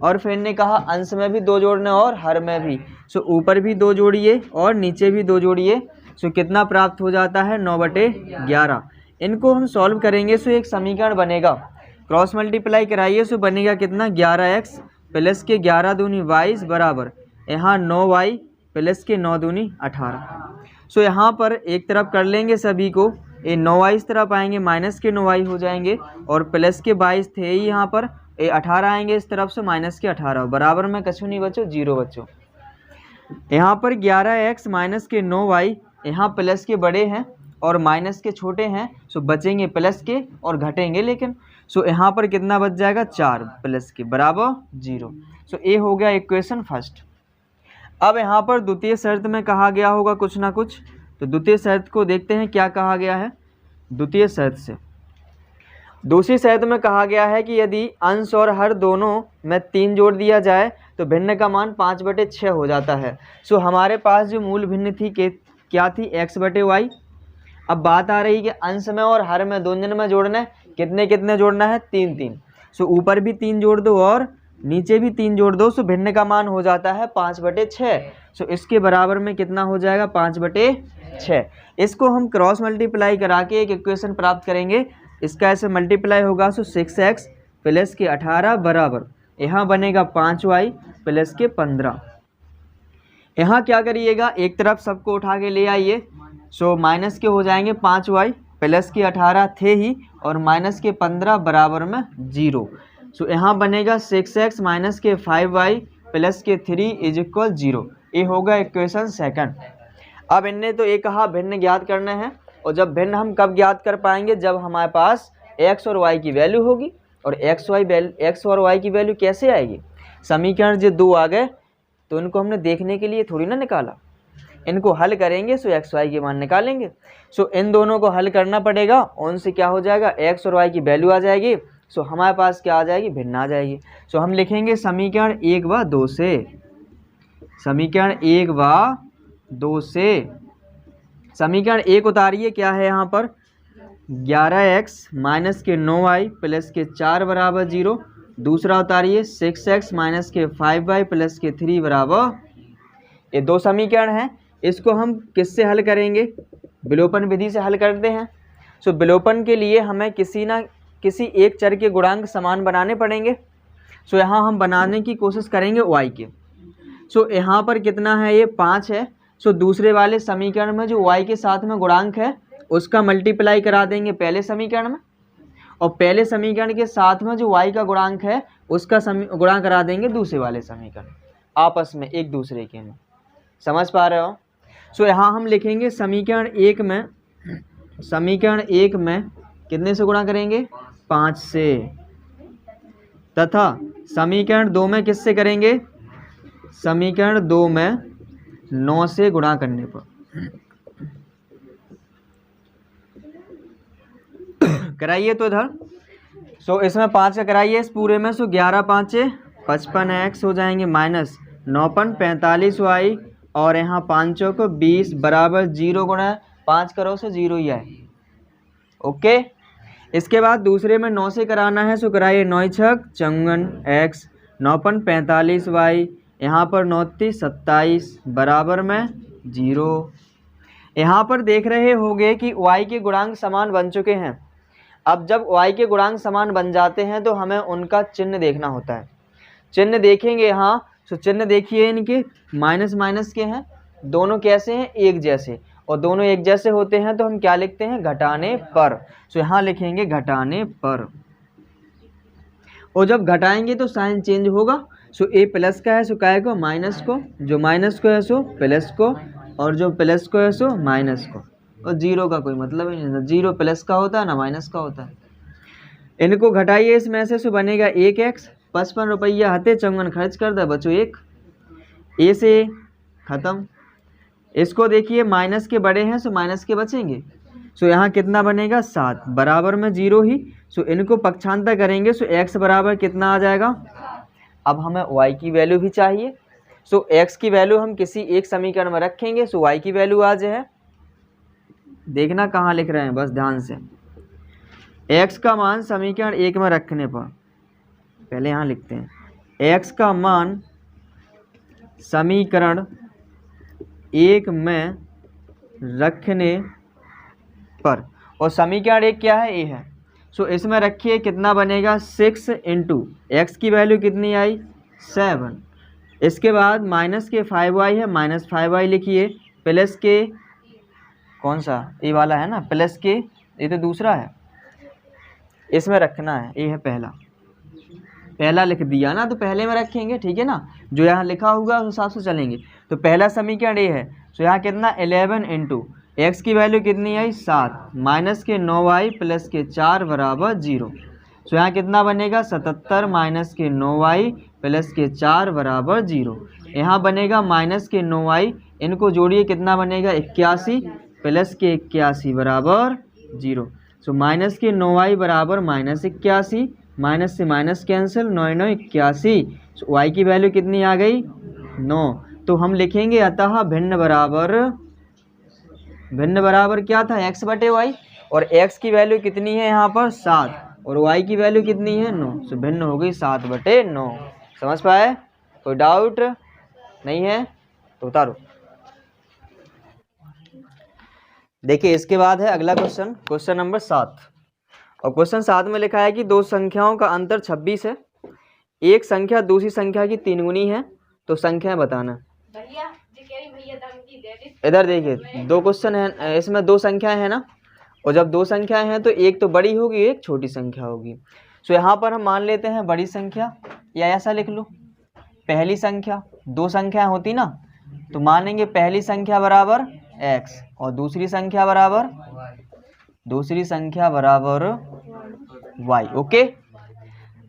और फिर इनने कहा अंश में भी 2 जोड़ना और हर में भी। सो ऊपर भी 2 जोड़िए और नीचे भी 2 जोड़िए। सो कितना प्राप्त हो जाता है, 9/11। इनको हम सॉल्व करेंगे, सो एक समीकरण बनेगा, क्रॉस मल्टीप्लाई कराइए, सो बनेगा कितना, 11x प्लस के 11 दूनी 22 बराबर यहाँ 9y प्लस के 9 दूनी 18। सो यहाँ पर एक तरफ कर लेंगे सभी को, ये 9y इस तरफ आएंगे, माइनस के 9y हो जाएंगे, और प्लस के 22 थे ही यहाँ पर, ये 18 आएंगे इस तरफ से, माइनस के 18 बराबर में कछु नहीं बचो, 0 बचो। यहाँ पर 11x माइनस के 9y, यहाँ प्लस के बड़े हैं और माइनस के छोटे हैं, सो बचेंगे प्लस के और घटेंगे लेकिन। सो यहाँ पर कितना बच जाएगा, 4 प्लस के बराबर 0। सो ये हो गया इक्वेशन फर्स्ट। अब यहाँ पर द्वितीय शर्त में कहा गया होगा कुछ ना कुछ, तो द्वितीय शर्त को देखते हैं क्या कहा गया है। द्वितीय शर्त से दूसरी शर्त में कहा गया है कि यदि अंश और हर दोनों में 3 जोड़ दिया जाए तो भिन्न का मान 5/6 हो जाता है। सो हमारे पास जो मूल भिन्न थी क्या थी, x/y। अब बात आ रही कि अंश में और हर में दोनों में जोड़ना है, कितने कितने जोड़ना है, 3। सो ऊपर भी 3 जोड़ दो और नीचे भी 3 जोड़ दो, सो भिन्न का मान हो जाता है 5/6। सो इसके बराबर में कितना हो जाएगा, 5/6। इसको हम क्रॉस मल्टीप्लाई करा के एक इक्वेशन प्राप्त करेंगे, इसका ऐसे मल्टीप्लाई होगा, सो 6x प्लस के 18 बराबर यहाँ बनेगा 5y प्लस के 15। यहाँ क्या करिएगा, एक तरफ सबको उठा के ले आइए, सो माइनस के हो जाएंगे 5y प्लस के 18 थे ही, और माइनस के 15 बराबर में 0। सो यहाँ बनेगा 6x माइनस के 5y प्लस के 3 इज इक्वल 0। ये होगा इक्वेशन सेकंड। अब इनने तो ये कहा भिन्न ज्ञात करना है, और जब भिन्न हम कब ज्ञात कर पाएंगे, जब हमारे पास x और y की वैल्यू होगी। और x और y की वैल्यू कैसे आएगी, समीकरण जो 2 आ गए तो इनको हमने देखने के लिए थोड़ी ना निकाला, इनको हल करेंगे, सो x y के मान निकालेंगे। सो इन दोनों को हल करना पड़ेगा, उनसे क्या हो जाएगा, x और y की वैल्यू आ जाएगी, सो हमारे पास क्या आ जाएगी, भिन्न आ जाएगी। सो हम लिखेंगे समीकरण 1 व 2 से, समीकरण 1 व 2 से। समीकरण 1 उतारिए, क्या है यहाँ पर, 11x माइनस के 9y प्लस के 4 बराबर 0। दूसरा उतारिए 6x माइनस के 5y प्लस के 3 बराबर, ये 2 समीकरण हैं। इसको हम किससे हल करेंगे, विलोपन विधि से हल करते हैं। सो विलोपन के लिए हमें किसी एक चर के गुणांक समान बनाने पड़ेंगे। सो यहाँ हम बनाने की कोशिश करेंगे y के। सो यहाँ पर कितना है, ये 5 है। सो दूसरे वाले समीकरण में जो y के साथ में गुणांक है उसका मल्टीप्लाई करा देंगे पहले समीकरण में, और पहले समीकरण के साथ में जो y का गुणांक है उसका गुणा करा देंगे दूसरे वाले समीकरण, आपस में एक दूसरे के में। समझ पा रहे हो। सो यहाँ हम लिखेंगे समीकरण 1 में कितने से गुणा करेंगे, 5 से, तथा समीकरण 2 में किससे करेंगे, समीकरण 2 में 9 से गुणा करने पर। कराइए तो इधर। सो इसमें 5 का कराइए इस पूरे में। सो 11 5 55x हो जाएंगे माइनस 9 45y और यहाँ 5 चौको 20 बराबर 0 गुणा 5 करो से 0 ही आए। ओके, इसके बाद दूसरे में 9 से कराना है। सो कराइए 9 छक 54x 9 45y यहाँ पर 9 27 बराबर में 0। यहाँ पर देख रहे होंगे कि y के गुणांक समान बन चुके हैं। अब जब y के गुणांक समान बन जाते हैं तो हमें उनका चिन्ह देखना होता है। चिन्ह देखेंगे यहाँ। सो चिन्ह देखिए इनके माइनस माइनस के हैं, दोनों कैसे हैं, एक जैसे, और दोनों एक जैसे होते हैं तो हम क्या लिखते हैं, घटाने पर। सो यहाँ लिखेंगे घटाने पर, और जब घटाएंगे तो साइन चेंज होगा। सो ए प्लस का है सो काय को माइनस को, जो माइनस को है सो प्लस को, और जो प्लस को है सो माइनस को, और जीरो का कोई मतलब ही नहीं, जीरो प्लस का होता है ना माइनस का होता है। इनको घटाइए इसमें से, सो बनेगा 1x 55 रुपया हते 54 खर्च कर दे बचो 1, ए से ख़त्म। इसको देखिए माइनस के बड़े हैं सो माइनस के बचेंगे। सो यहाँ कितना बनेगा 7 बराबर में 0 ही। सो इनको पक्षांतर करेंगे सो x बराबर कितना आ जाएगा। अब हमें y की वैल्यू भी चाहिए। सो x की वैल्यू हम किसी एक समीकरण में रखेंगे। सो y की वैल्यू आ जाए, देखना कहाँ लिख रहे हैं बस ध्यान से। x का मान समीकरण 1 में रखने पर, पहले यहाँ लिखते हैं x का मान समीकरण 1 में रखने पर, और समीकरण 1 क्या है, a है। सो इसमें रखिए कितना बनेगा 6 इंटू एक्स की वैल्यू कितनी आई 7। इसके बाद माइनस के 5y है, माइनस 5y लिखिए, प्लस के कौन सा ए वाला है ना, प्लस के ये तो दूसरा है, इसमें रखना है, ये है पहला लिख दिया ना तो पहले में रखेंगे, ठीक है ना। जो यहाँ लिखा होगा उस हिसाब से चलेंगे। तो पहला समीकरण ये है। तो यहाँ कितना 11 इंटू एक्स की वैल्यू कितनी आई 7 माइनस के 9y प्लस के 4 बराबर 0। तो यहाँ कितना बनेगा 77 माइनस के 9y प्लस के 4 बराबर 0। यहाँ बनेगा माइनस के 9y, इनको जोड़िए कितना बनेगा 81 प्लस के 81 बराबर 0। सो माइनस के 9y बराबर माइनस 81, माइनस से माइनस कैंसिल, 9 9 81। सो y की वैल्यू कितनी आ गई 9। तो हम लिखेंगे अतः भिन्न बराबर क्या था x बटे y, और x की वैल्यू कितनी है यहाँ पर 7 और y की वैल्यू कितनी है 9। सो भिन्न हो गई 7 बटे 9। समझ पाए, कोई डाउट नहीं है तो उतारो। देखिए इसके बाद है अगला क्वेश्चन, क्वेश्चन नंबर 7, और क्वेश्चन 7 में लिखा है कि दो संख्याओं का अंतर 26 है, एक संख्या दूसरी संख्या की 3 गुनी है, तो संख्या बताना। इधर देखिए दो क्वेश्चन है, इसमें दो संख्याएं हैं ना, और जब दो संख्याएं हैं तो एक तो बड़ी होगी एक छोटी संख्या होगी। सो यहाँ पर हम मान लेते हैं बड़ी संख्या, या ऐसा लिख लो पहली संख्या, दो संख्याएं होती ना तो मानेंगे पहली संख्या बराबर x और दूसरी संख्या बराबर y। ओके,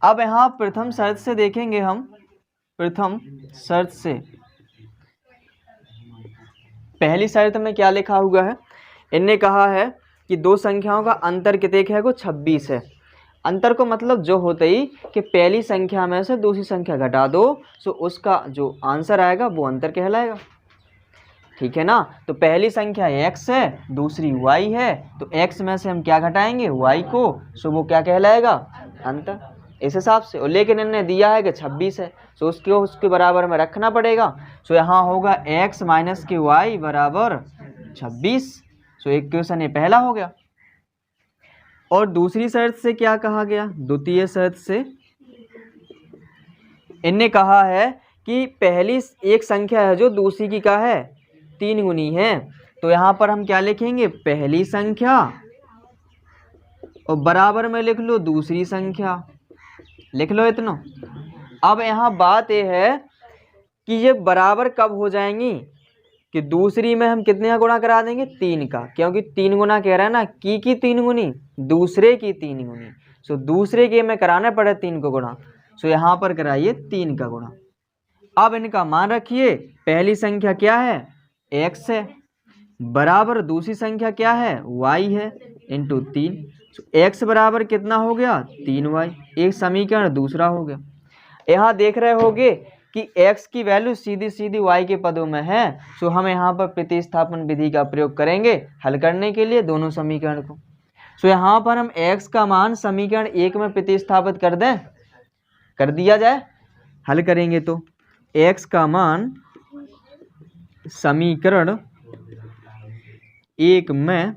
अब यहाँ प्रथम शर्त से देखेंगे हम, प्रथम शर्त से पहली शर्त में क्या लिखा हुआ है, इनने कहा है कि दो संख्याओं का अंतर कितने है को 26 है। अंतर को मतलब जो होते ही कि पहली संख्या में से दूसरी संख्या घटा दो, सो उसका जो आंसर आएगा वो अंतर कहलाएगा, ठीक है ना। तो पहली संख्या x है दूसरी y है, तो x में से हम क्या घटाएंगे y को, सो वो क्या कहलाएगा अंतर, इस हिसाब से। और लेकिन इन्होंने दिया है कि 26 है, सो उसके बराबर में रखना पड़ेगा। सो यहाँ होगा x माइनस के y बराबर 26। सो एक क्वेश्चन ये पहला हो गया। और दूसरी शर्त से क्या कहा गया, द्वितीय शर्त से इनने कहा है कि पहली एक संख्या है जो दूसरी की क्या है 3 गुनी है, तो यहाँ पर हम क्या लिखेंगे पहली संख्या और बराबर में लिख लो दूसरी संख्या, लिख लो इतना। अब यहाँ बात यह है कि ये बराबर कब हो जाएंगी कि दूसरी में हम कितने का गुणा करा देंगे 3 का, क्योंकि 3 गुना कह रहा है ना, की 3 गुनी दूसरे की 3 गुनी। सो दूसरे के में कराना पड़े 3 को गुणा, सो यहाँ पर कराइए 3 का गुणा। अब इनका मान रखिए, पहली संख्या क्या है x है बराबर दूसरी संख्या क्या है y है इंटू 3। एक्स बराबर कितना हो गया 3y, एक समीकरण दूसरा हो गया। यहाँ देख रहे होगे कि x की वैल्यू सीधी सीधी y के पदों में है, सो हम यहाँ पर प्रतिस्थापन विधि का प्रयोग करेंगे हल करने के लिए दोनों समीकरण को। सो यहाँ पर हम x का मान समीकरण 1 में प्रतिस्थापित कर दें, कर दिया जाए, हल करेंगे तो x का मान समीकरण 1 में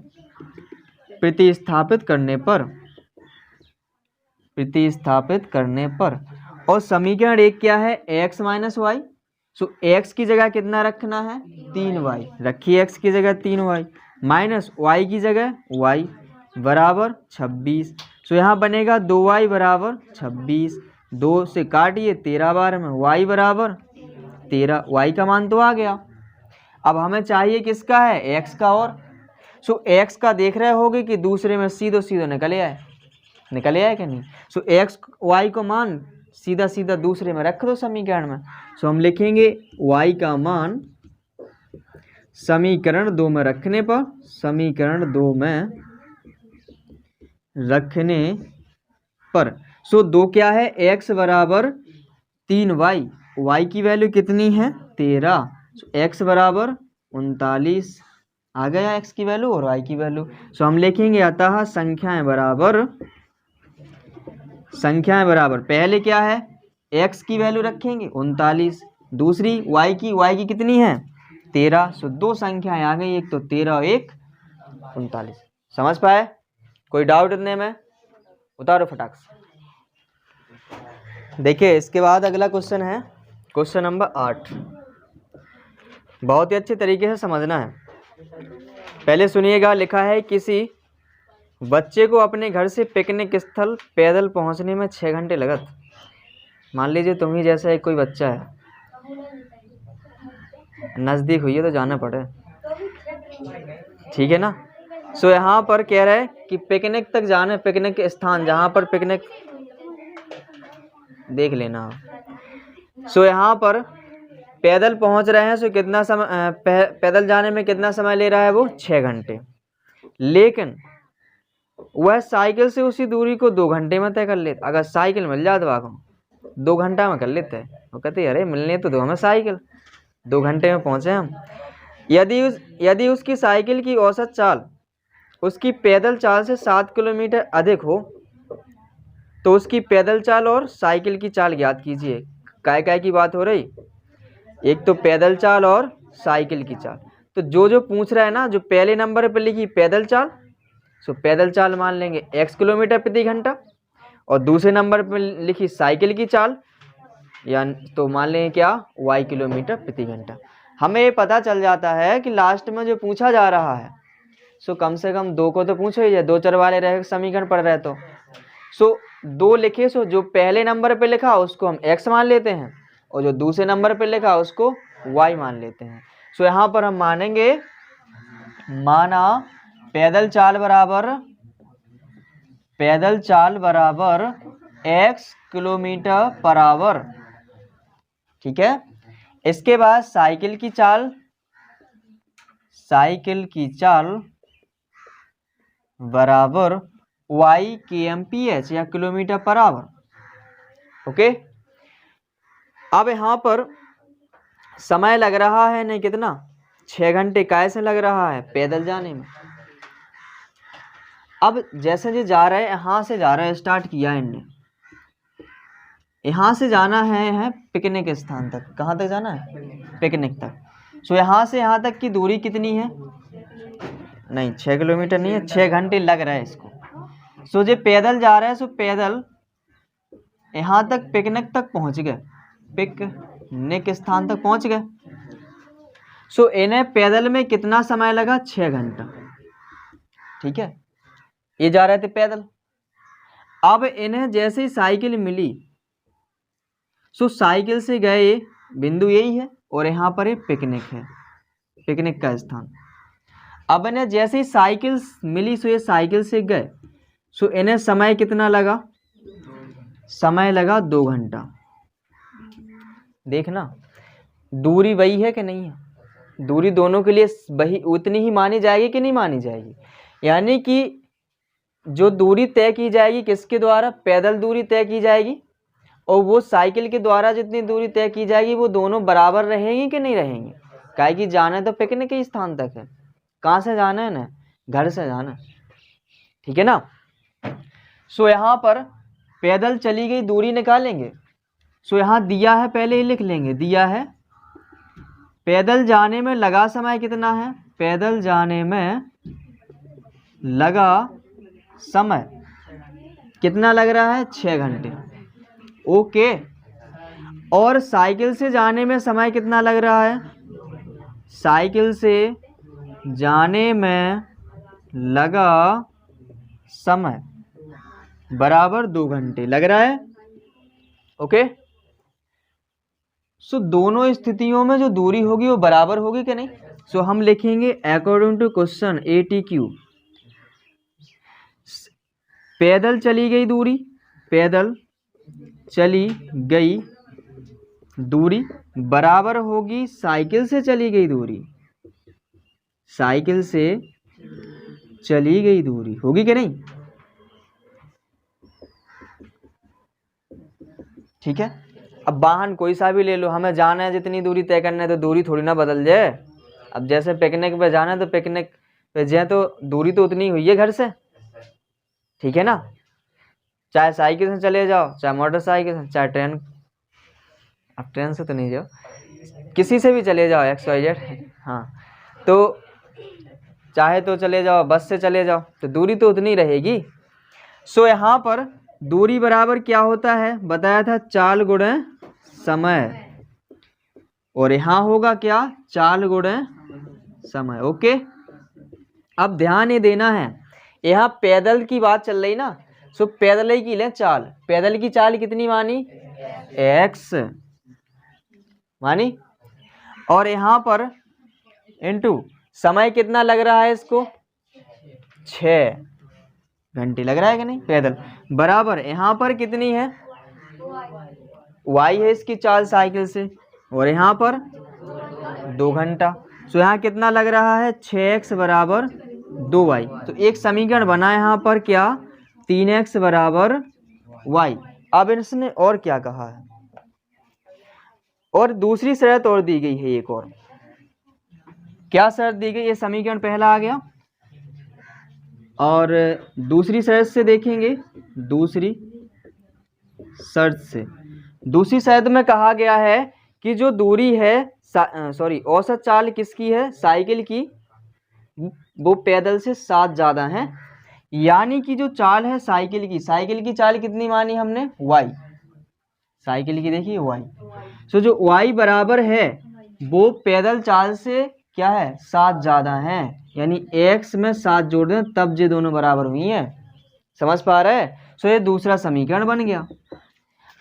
प्रतिस्थापित करने पर और समीकरण 1 क्या है x माइनस वाई। सो x की जगह कितना रखना है 3y, रखिए x की जगह 3y माइनस y की जगह y बराबर 26। सो यहाँ बनेगा 2y बराबर 26, 2 से काटिए 13 बार में y बराबर 13, y का मान तो आ गया। अब हमें चाहिए किसका है x का। और सो x का देख रहे होगे कि दूसरे में सीधो सीधो निकल आए कि नहीं। सो x y को मान सीधा सीधा दूसरे में रख दो समीकरण में। सो हम लिखेंगे y का मान समीकरण 2 में रखने पर, समीकरण 2 में रखने पर सो 2 क्या है x बराबर 3y, y की वैल्यू कितनी है 13, सो x बराबर 39 आ गया x की वैल्यू और y की वैल्यू। सो हम लिखेंगे अतः संख्याएं बराबर पहले क्या है x की वैल्यू रखेंगे 39, दूसरी y की कितनी है 13। सो दो संख्याएं आ गई, एक तो 13 और एक 39। समझ पाए? कोई डाउट इतने में? उतारो फटाक से। देखिए इसके बाद अगला क्वेश्चन है क्वेश्चन नंबर 8। बहुत ही अच्छे तरीके से समझना है। पहले सुनिएगा, लिखा है किसी बच्चे को अपने घर से पिकनिक स्थल पैदल पहुंचने में 6 घंटे लगत। मान लीजिए तुम ही जैसा एक कोई बच्चा है, नज़दीक हुई है तो जाना पड़े, ठीक है ना। सो यहाँ पर कह रहा है कि पिकनिक तक जाना, पिकनिक स्थान जहाँ पर पिकनिक देख लेना। सो यहाँ पर पैदल पहुँच रहे हैं, सो कितना समय पैदल जाने में कितना समय ले रहा है वो 6 घंटे। लेकिन वह साइकिल से उसी दूरी को 2 घंटे में तय कर लेता। अगर साइकिल मिल जाए तो आगे 2 घंटा में कर लेते हैं। वो कहते अरे मिलने तो दो हमें साइकिल, 2 घंटे में पहुँचे हम। यदि उसकी साइकिल की औसत चाल उसकी पैदल चाल से 7 किलोमीटर अधिक हो तो उसकी पैदल चाल और साइकिल की चाल ज्ञात कीजिए। काय की बात हो रही, एक तो पैदल चाल और साइकिल की चाल। तो जो पूछ रहा है ना, जो पहले नंबर पर लिखी पैदल चाल, सो पैदल चाल मान लेंगे x किलोमीटर प्रति घंटा, और दूसरे नंबर पर लिखी साइकिल की चाल या तो मान लेंगे क्या y किलोमीटर प्रति घंटा। हमें ये पता चल जाता है कि लास्ट में जो पूछा जा रहा है सो कम से कम 2 को तो पूछो ही, 2 चर वाले रहे समीकरण पढ़ रहे तो। सो 2 लिखे, सो जो पहले नंबर पे लिखा उसको हम x मान लेते हैं और जो दूसरे नंबर पे लिखा उसको y मान लेते हैं। सो यहाँ पर हम मानेंगे, माना पैदल चाल बराबर x किलोमीटर पर आवर, ठीक है। इसके बाद साइकिल की चाल बराबर y kmph या किलोमीटर पर आवर, ओके। अब यहाँ पर समय लग रहा है नहीं कितना 6 घंटे, कैसे लग रहा है पैदल जाने में। अब जैसे जो जा रहे हैं, यहाँ से जा रहे हैं, स्टार्ट किया इनने, यहाँ से जाना है पिकनिक स्थान तक। कहाँ तक जाना है पिकनिक तक। सो यहाँ से यहाँ तक की दूरी कितनी है, नहीं 6 किलोमीटर नहीं है, 6 घंटे लग रहा है इसको। सो जो पैदल जा रहा है, सो पैदल यहाँ तक पिकनिक तक पहुँच गए, पिकनिक स्थान तक पहुँच गए। सो इन्हें पैदल में कितना समय लगा 6 घंटा, ठीक है। ये जा रहे थे पैदल। अब इन्हें जैसे ही साइकिल मिली, सो साइकिल से गए, बिंदु यही है और यहाँ पर पिकनिक है, पिकनिक का स्थान। अब इन्हें जैसे ही साइकिल मिली, सो ये साइकिल से गए, सो इन्हें समय कितना लगा, समय लगा 2 घंटा। देखना दूरी वही है कि नहीं है, दूरी दोनों के लिए वही उतनी ही मानी जाएगी कि नहीं मानी जाएगी। यानी कि जो दूरी तय की जाएगी किसके द्वारा, पैदल दूरी तय की जाएगी, और वो साइकिल के द्वारा जितनी दूरी तय की जाएगी वो दोनों बराबर रहेंगी कि नहीं रहेंगी। काहे कि जाना है तो पिकनिक के स्थान तक है, कहाँ से जाना है ना, घर से जाना है, ठीक है ना। सो यहाँ पर पैदल चली गई दूरी निकालेंगे। सो यहाँ दिया है, पहले ही लिख लेंगे, दिया है पैदल जाने में लगा समय कितना है, पैदल जाने में लगा समय कितना लग रहा है, 6 घंटे। ओके, और साइकिल से जाने में समय कितना लग रहा है, साइकिल से जाने में लगा समय बराबर 2 घंटे लग रहा है। ओके, सो दोनों स्थितियों में जो दूरी होगी वो बराबर होगी कि नहीं। सो हम लिखेंगे अकॉर्डिंग टू क्वेश्चन ATQ, पैदल चली गई दूरी, पैदल चली गई दूरी बराबर होगी साइकिल से चली गई दूरी, साइकिल से चली गई दूरी होगी कि नहीं। ठीक है, अब वाहन कोई सा भी ले लो, हमें जाना है जितनी दूरी तय करना है तो दूरी थोड़ी ना बदल जाए। अब जैसे पिकनिक पे जाना है तो पिकनिक पे जाए तो दूरी तो उतनी हुई है घर से, ठीक है ना। चाहे साइकिल से चले जाओ, चाहे मोटरसाइकिल से, चाहे ट्रेन, अब ट्रेन से तो नहीं जाओ, किसी से भी चले जाओ XYZ, हाँ, तो चाहे तो चले जाओ, बस से चले जाओ, तो दूरी तो उतनी रहेगी। सो यहाँ पर दूरी बराबर क्या होता है, बताया था 4 गुणे समय, और यहाँ होगा क्या, 4 गुणे समय। ओके, अब ध्यान ये देना है, यहाँ पैदल की बात चल रही ना, सो पैदल ही की ले चाल, पैदल की चाल कितनी मानी, x मानी, और यहाँ पर इनटू समय कितना लग रहा है इसको, 6 घंटे लग रहा है कि नहीं पैदल, बराबर यहाँ पर कितनी है, y है इसकी चाल साइकिल से, और यहाँ पर 2 घंटा। सो यहाँ कितना लग रहा है, 6x बराबर 2y। तो एक समीकरण बना यहाँ पर क्या, 3x बराबर y। अब इसने और क्या कहा है, और दूसरी शर्त और दी गई है, एक और क्या शर्त दी गई, ये समीकरण पहला आ गया, और दूसरी शर्त से देखेंगे, दूसरी शर्त में कहा गया है कि जो दूरी है, औसत चाल किसकी है, साइकिल की, वो पैदल से 7 ज़्यादा है, यानी कि जो चाल है साइकिल की चाल कितनी मानी हमने, y, साइकिल की देखिए y। सो जो y बराबर है वो पैदल चाल से क्या है, 7 ज़्यादा है, यानी x में 7 जोड़ दें तब ये दोनों बराबर हुई हैं, समझ पा रहे हैं। सो ये दूसरा समीकरण बन गया।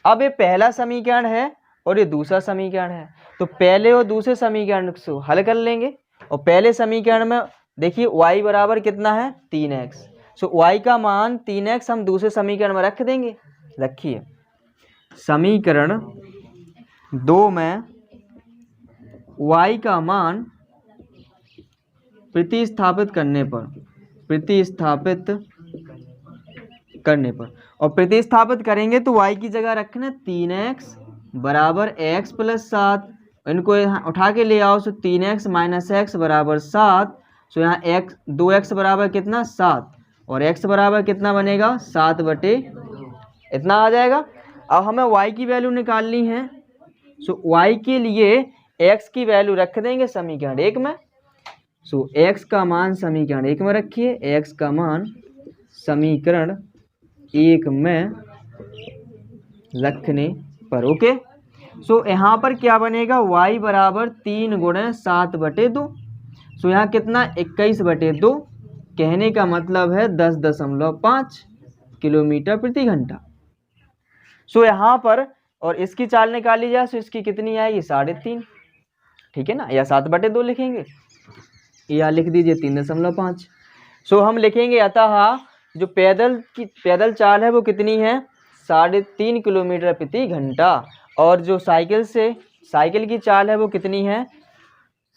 अब ये पहला समीकरण है और ये दूसरा समीकरण है, तो पहले और दूसरे समीकरण को हल कर लेंगे, और पहले समीकरण में देखिए y बराबर कितना है, 3x। सो y का मान 3x हम दूसरे समीकरण में रख देंगे। रखिए, समीकरण 2 में y का मान प्रतिस्थापित करने पर, और प्रतिस्थापित करेंगे तो y की जगह रखना 3x बराबर x प्लस 7, इनको यहाँ उठा के ले आओ, सो 3x माइनस x बराबर 7। सो यहाँ x 2x बराबर कितना, 7, और x बराबर कितना बनेगा, 7/2, इतना आ जाएगा। अब हमें y की वैल्यू निकालनी है, सो y के लिए x की वैल्यू रख देंगे समीकरण 1 में। सो x का मान समीकरण 1 में रखिए, x का मान समीकरण 1 में रखने पर। ओके, सो यहाँ पर क्या बनेगा, y बराबर 3 गुणे 7/2। सो यहाँ कितना, 21/2, कहने का मतलब है 10.5 किलोमीटर प्रति घंटा। सो यहाँ पर और इसकी चाल निकाली जाए, सो इसकी कितनी आएगी, 3.5, ठीक है ना, या 7/2 लिखेंगे, या लिख दीजिए 3.5। सो हम लिखेंगे अतः जो पैदल चाल है वो कितनी है, 3.5 किलोमीटर प्रति घंटा, और जो साइकिल की चाल है वो कितनी है,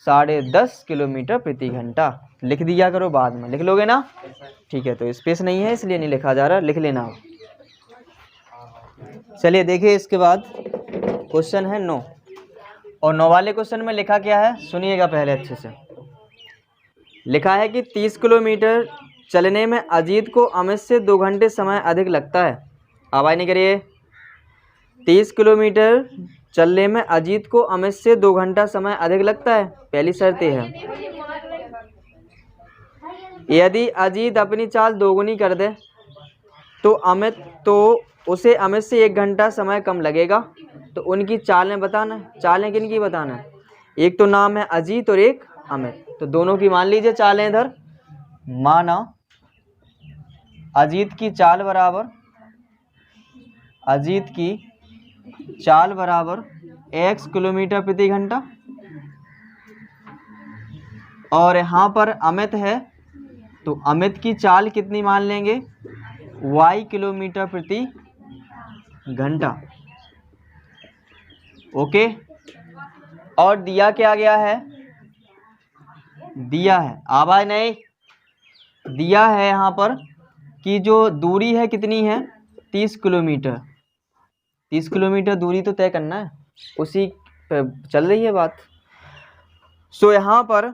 10.5 किलोमीटर प्रति घंटा। लिख दिया करो, बाद में लिख लोगे ना, ठीक है। तो स्पेस नहीं है इसलिए नहीं लिखा जा रहा, लिख लेना। चलिए देखिए इसके बाद क्वेश्चन है 9, और 9 वाले क्वेश्चन में लिखा क्या है सुनिएगा पहले अच्छे से। लिखा है कि 30 किलोमीटर चलने में अजीत को अमित से 2 घंटे समय अधिक लगता है। आवाज़ नहीं करिए। 30 किलोमीटर चलने में अजीत को अमित से 2 घंटा समय अधिक लगता है। पहली शर्त ये है, यदि अजीत अपनी चाल दोगुनी कर दे तो उसे अमित से 1 घंटा समय कम लगेगा। तो उनकी चालें बताना है। चालें किन की बताना है? एक तो नाम है अजीत और एक अमित, तो दोनों की मान लीजिए चालें इधर। माना अजीत की चाल बराबर x किलोमीटर प्रति घंटा, और यहाँ पर अमित है तो अमित की चाल कितनी मान लेंगे? y किलोमीटर प्रति घंटा। ओके। और दिया क्या गया है? दिया है, आवाज नहीं, दिया है यहाँ पर कि जो दूरी है कितनी है? 30 किलोमीटर। 30 किलोमीटर दूरी तो तय करना है, उसी पर चल रही है बात। सो यहाँ पर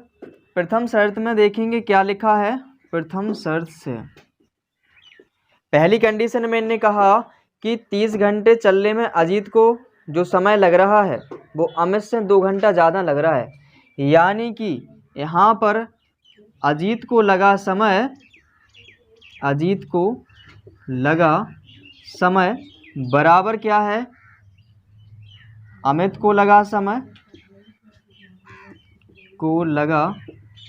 प्रथम शर्त में देखेंगे क्या लिखा है। प्रथम शर्त से पहली कंडीशन में इन्होंने कहा कि 30 घंटे चलने में अजीत को जो समय लग रहा है वो अमित से 2 घंटा ज़्यादा लग रहा है, यानी कि यहाँ पर अजीत को लगा समय बराबर क्या है? अमित को लगा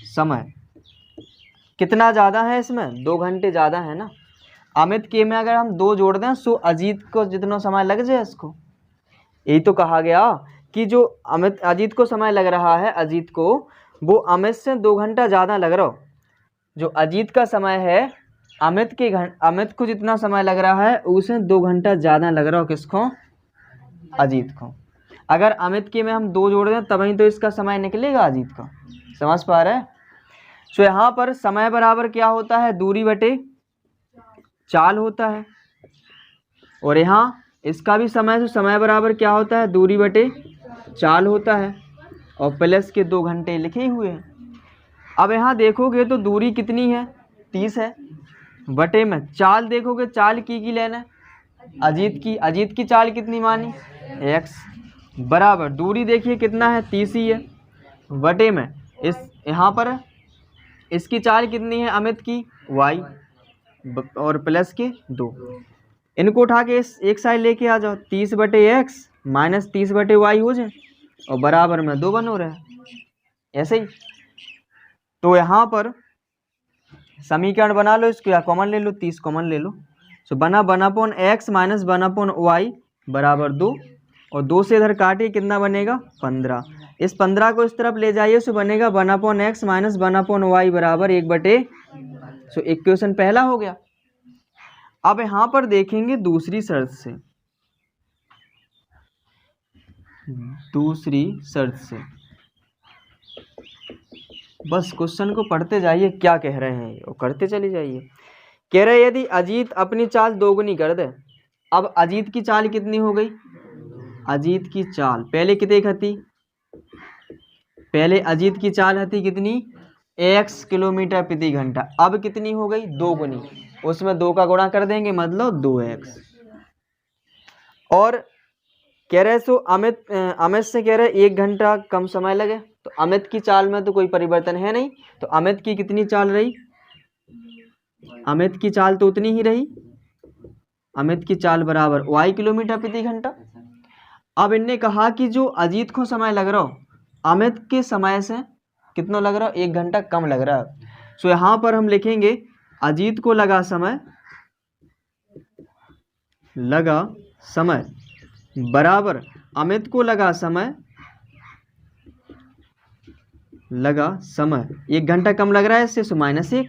समय कितना ज़्यादा है इसमें? 2 घंटे ज़्यादा है ना। अमित के में अगर हम 2 जोड़ दें सो अजीत को जितना समय लग जाए इसको, यही तो कहा गया कि जो अजीत को समय लग रहा है, अजीत को वो अमित से 2 घंटा ज़्यादा लग रहा हो। जो अजीत का समय है अमित को जितना समय लग रहा है उसे 2 घंटा ज़्यादा लग रहा हो। किसको? अजीत को। अगर अमित के में हम 2 जोड़ दें तभी तो इसका समय निकलेगा अजीत का। समझ पा रहे हैं? सो यहाँ पर समय बराबर क्या होता है? दूरी बटे चाल होता है। और यहाँ इसका भी समय बराबर क्या होता है? दूरी बटे चाल होता है, और प्लस के 2 घंटे लिखे हुए हैं। अब यहाँ देखोगे तो दूरी कितनी है? 30 है, बटे में चाल देखोगे, चाल की लेना है अजीत की चाल कितनी मानी? x बराबर दूरी देखिए कितना है? 30 ही है, बटे में इस यहाँ पर इसकी चाल कितनी है अमित की? y, और प्लस के 2। इनको उठा के इस एक साइड लेके आ जाओ, 30 बटे x माइनस 30 बटे y हो जाए, और बराबर में 2 बन हो रहा है ऐसे ही। तो यहाँ पर समीकरण बना लो, इसको या कॉमन ले लो, 30 कॉमन ले लो। सो बना 1/x माइनस 1/y बराबर 2, और 2 से इधर काटिए कितना बनेगा? 15। इस 15 को इस तरफ ले जाइए, सो बनेगा 1/x माइनस 1/y बराबर 1/। सो इक्वेशन पहला हो गया। अब यहाँ पर देखेंगे दूसरी शर्त से। बस क्वेश्चन को पढ़ते जाइए, क्या कह रहे हैं वो करते चले जाइए। कह रहे यदि अजीत अपनी चाल दोगुनी कर दे। अब अजीत की चाल कितनी हो गई? अजीत की चाल पहले कितनी थी? पहले अजीत की चाल थी कितनी? x किलोमीटर प्रति घंटा। अब कितनी हो गई? 2 गुनी, उसमें 2 का गुणा कर देंगे मतलब 2x। और कह रहे सो अमित से कह रहे 1 घंटा कम समय लगे, तो अमित की चाल में तो कोई परिवर्तन है नहीं, तो अमित की कितनी चाल रही? अमित की चाल तो उतनी ही रही, अमित की चाल बराबर y किलोमीटर प्रति घंटा। अब इनने कहा कि जो अजीत को समय लग रहा हो अमित के समय से कितना लग रहा हो? 1 घंटा कम लग रहा है। सो यहाँ पर हम लिखेंगे अजीत को लगा समय बराबर अमित को लगा समय 1 घंटा कम लग रहा है इससे, सो -1।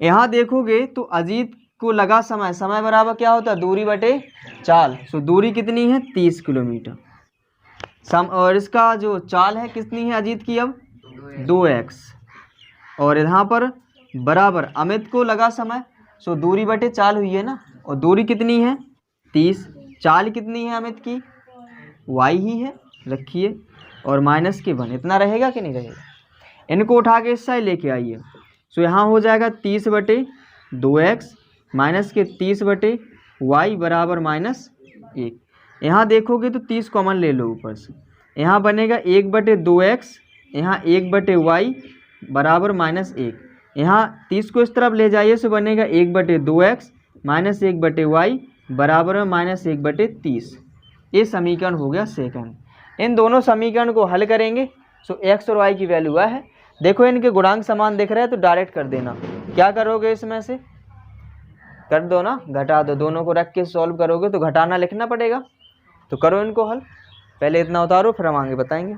यहाँ देखोगे तो अजीत को लगा समय बराबर क्या होता है? दूरी बटे चाल। सो दूरी कितनी है? 30 किलोमीटर। और इसका जो चाल है कितनी है अजीत की अब 2x, और यहाँ पर बराबर अमित को लगा समय, सो दूरी बटे चाल हुई है ना, और दूरी कितनी है 30, चाल कितनी है अमित की y ही है, रखिए, और माइनस के 1, इतना रहेगा कि नहीं रहेगा। इनको उठा के इस साइड लेके आइए, सो यहाँ हो जाएगा 30/2x माइनस के 30/y बराबर -1। यहाँ देखोगे तो 30 कॉमन ले लो ऊपर से, यहाँ बनेगा 1/2x, यहाँ 1/y बराबर -1। यहाँ 30 को इस तरफ ले जाइए, सो बनेगा 1/2x माइनस 1/y बराबर -1/30। ये समीकरण हो गया सेकंड। इन दोनों समीकरण को हल करेंगे, सो x और y की वैल्यू वह है। देखो इनके गुणांक समान दिख रहे हैं तो डायरेक्ट कर देना। क्या करोगे, इसमें से कर दो ना, घटा दो, दोनों को रख के सॉल्व करोगे तो घटाना लिखना पड़ेगा। तो करो इनको हल, पहले इतना उतारो फिर हम आगे बताएंगे।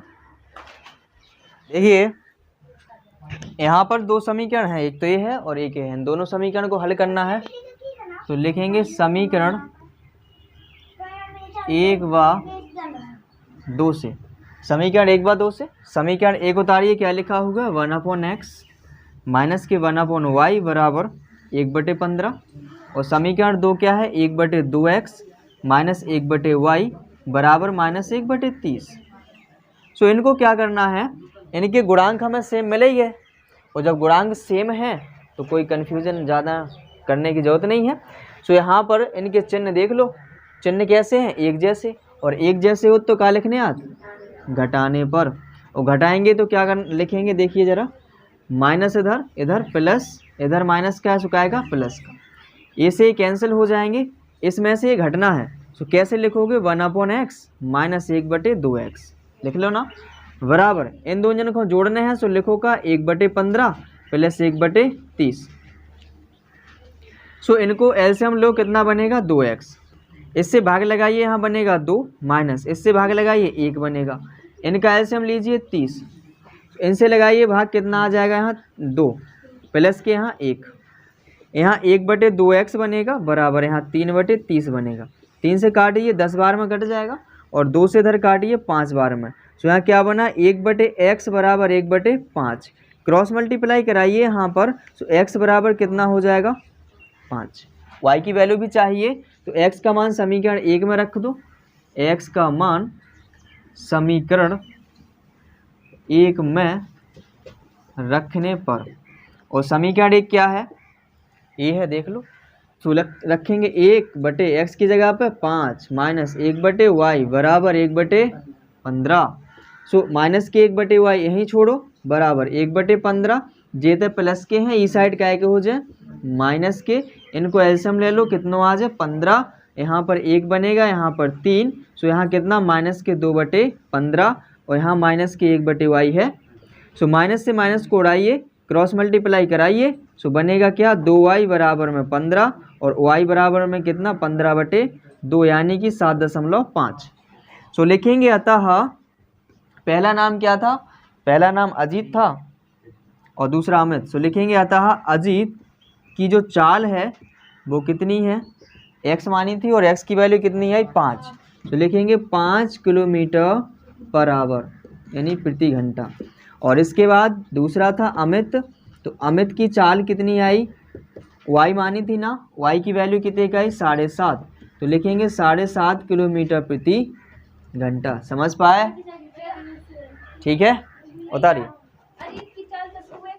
देखिए यहाँ पर दो समीकरण है, एक तो ये है और एक ये है। इन दोनों समीकरण को हल करना है तो लिखेंगे समीकरण 1 व 2 से, समीकरण 1 व 2 से। समीकरण 1 उतारिए, क्या लिखा होगा 1/x माइनस के 1/y बराबर 1/15, और समीकरण 2 क्या है 1/2x माइनस 1/y बराबर -1/30। सो इनको क्या करना है, इनके गुणांक हमें सेम मिले ही है, और जब गुणांक सेम है तो कोई कन्फ्यूजन ज़्यादा करने की ज़रूरत नहीं है। सो यहाँ पर इनके चिन्ह देख लो, चिन्ह कैसे हैं एक जैसे, और एक जैसे हो तो क्या लिखने आज घटाने पर, और घटाएंगे तो क्या लिखेंगे देखिए ज़रा, माइनस इधर, इधर प्लस, इधर माइनस क्या है सुखाएगा प्लस का, ये से कैंसिल हो जाएंगे, इसमें से ये घटना है। सो कैसे लिखोगे 1/x माइनस 1/2x लिख लो ना, बराबर इन दो जनों को जोड़ने हैं, सो लिखो का 1/15 प्लस 1/30। सो इनको एलसीएम लो, कितना बनेगा 2x, इससे भाग लगाइए, यहाँ बनेगा 2 माइनस इससे भाग लगाइए 1 बनेगा, इनका एलसीएम लीजिए 30, इनसे लगाइए भाग, कितना आ जाएगा यहाँ 2 प्लस के यहाँ 1, यहाँ 1/2x बनेगा बराबर यहाँ 3/30 बनेगा, 3 से काटिए 10 बार में कट जाएगा, और 2 से इधर काटिए 5 बार में। तो यहाँ क्या बना 1/x बराबर 1/5, क्रॉस मल्टीप्लाई कराइए यहाँ पर, तो x बराबर कितना हो जाएगा 5। y की वैल्यू भी चाहिए तो x का मान समीकरण 1 में रख दो, x का मान समीकरण 1 में रखने पर, और समीकरण 1 क्या है ये है देख लो, तो रखेंगे 1/x की जगह पे 5 माइनस 1/y बराबर 1/15। सो माइनस के 1/y यहीं छोड़ो बराबर 1/15, जेते प्लस के हैं ई साइड क्या के हो जाए माइनस के, इनको एलसीएम ले लो, कितना आ जाए 15, यहाँ पर 1 बनेगा, यहाँ पर 3, सो यहाँ कितना माइनस के 2/15, और यहाँ माइनस के 1/y है। सो माइनस से माइनस को उड़ाइए, क्रॉस मल्टीप्लाई कराइए, सो बनेगा क्या 2y बराबर में 15, और y बराबर में कितना 15/2 यानी कि 7.5। सो लिखेंगे अतः पहला नाम क्या था, पहला नाम अजीत था और दूसरा अमित। सो लिखेंगे अतः अजीत की जो चाल है वो कितनी है, x मानी थी और x की वैल्यू कितनी है 5, तो लिखेंगे 5 किलोमीटर पर आवर यानी प्रति घंटा। और इसके बाद दूसरा था अमित, तो अमित की चाल कितनी आई, y मानी थी ना, y की वैल्यू कितने का आई 7.5, तो लिखेंगे 7.5 किलोमीटर प्रति घंटा। समझ पाए, ठीक है, उतारिए।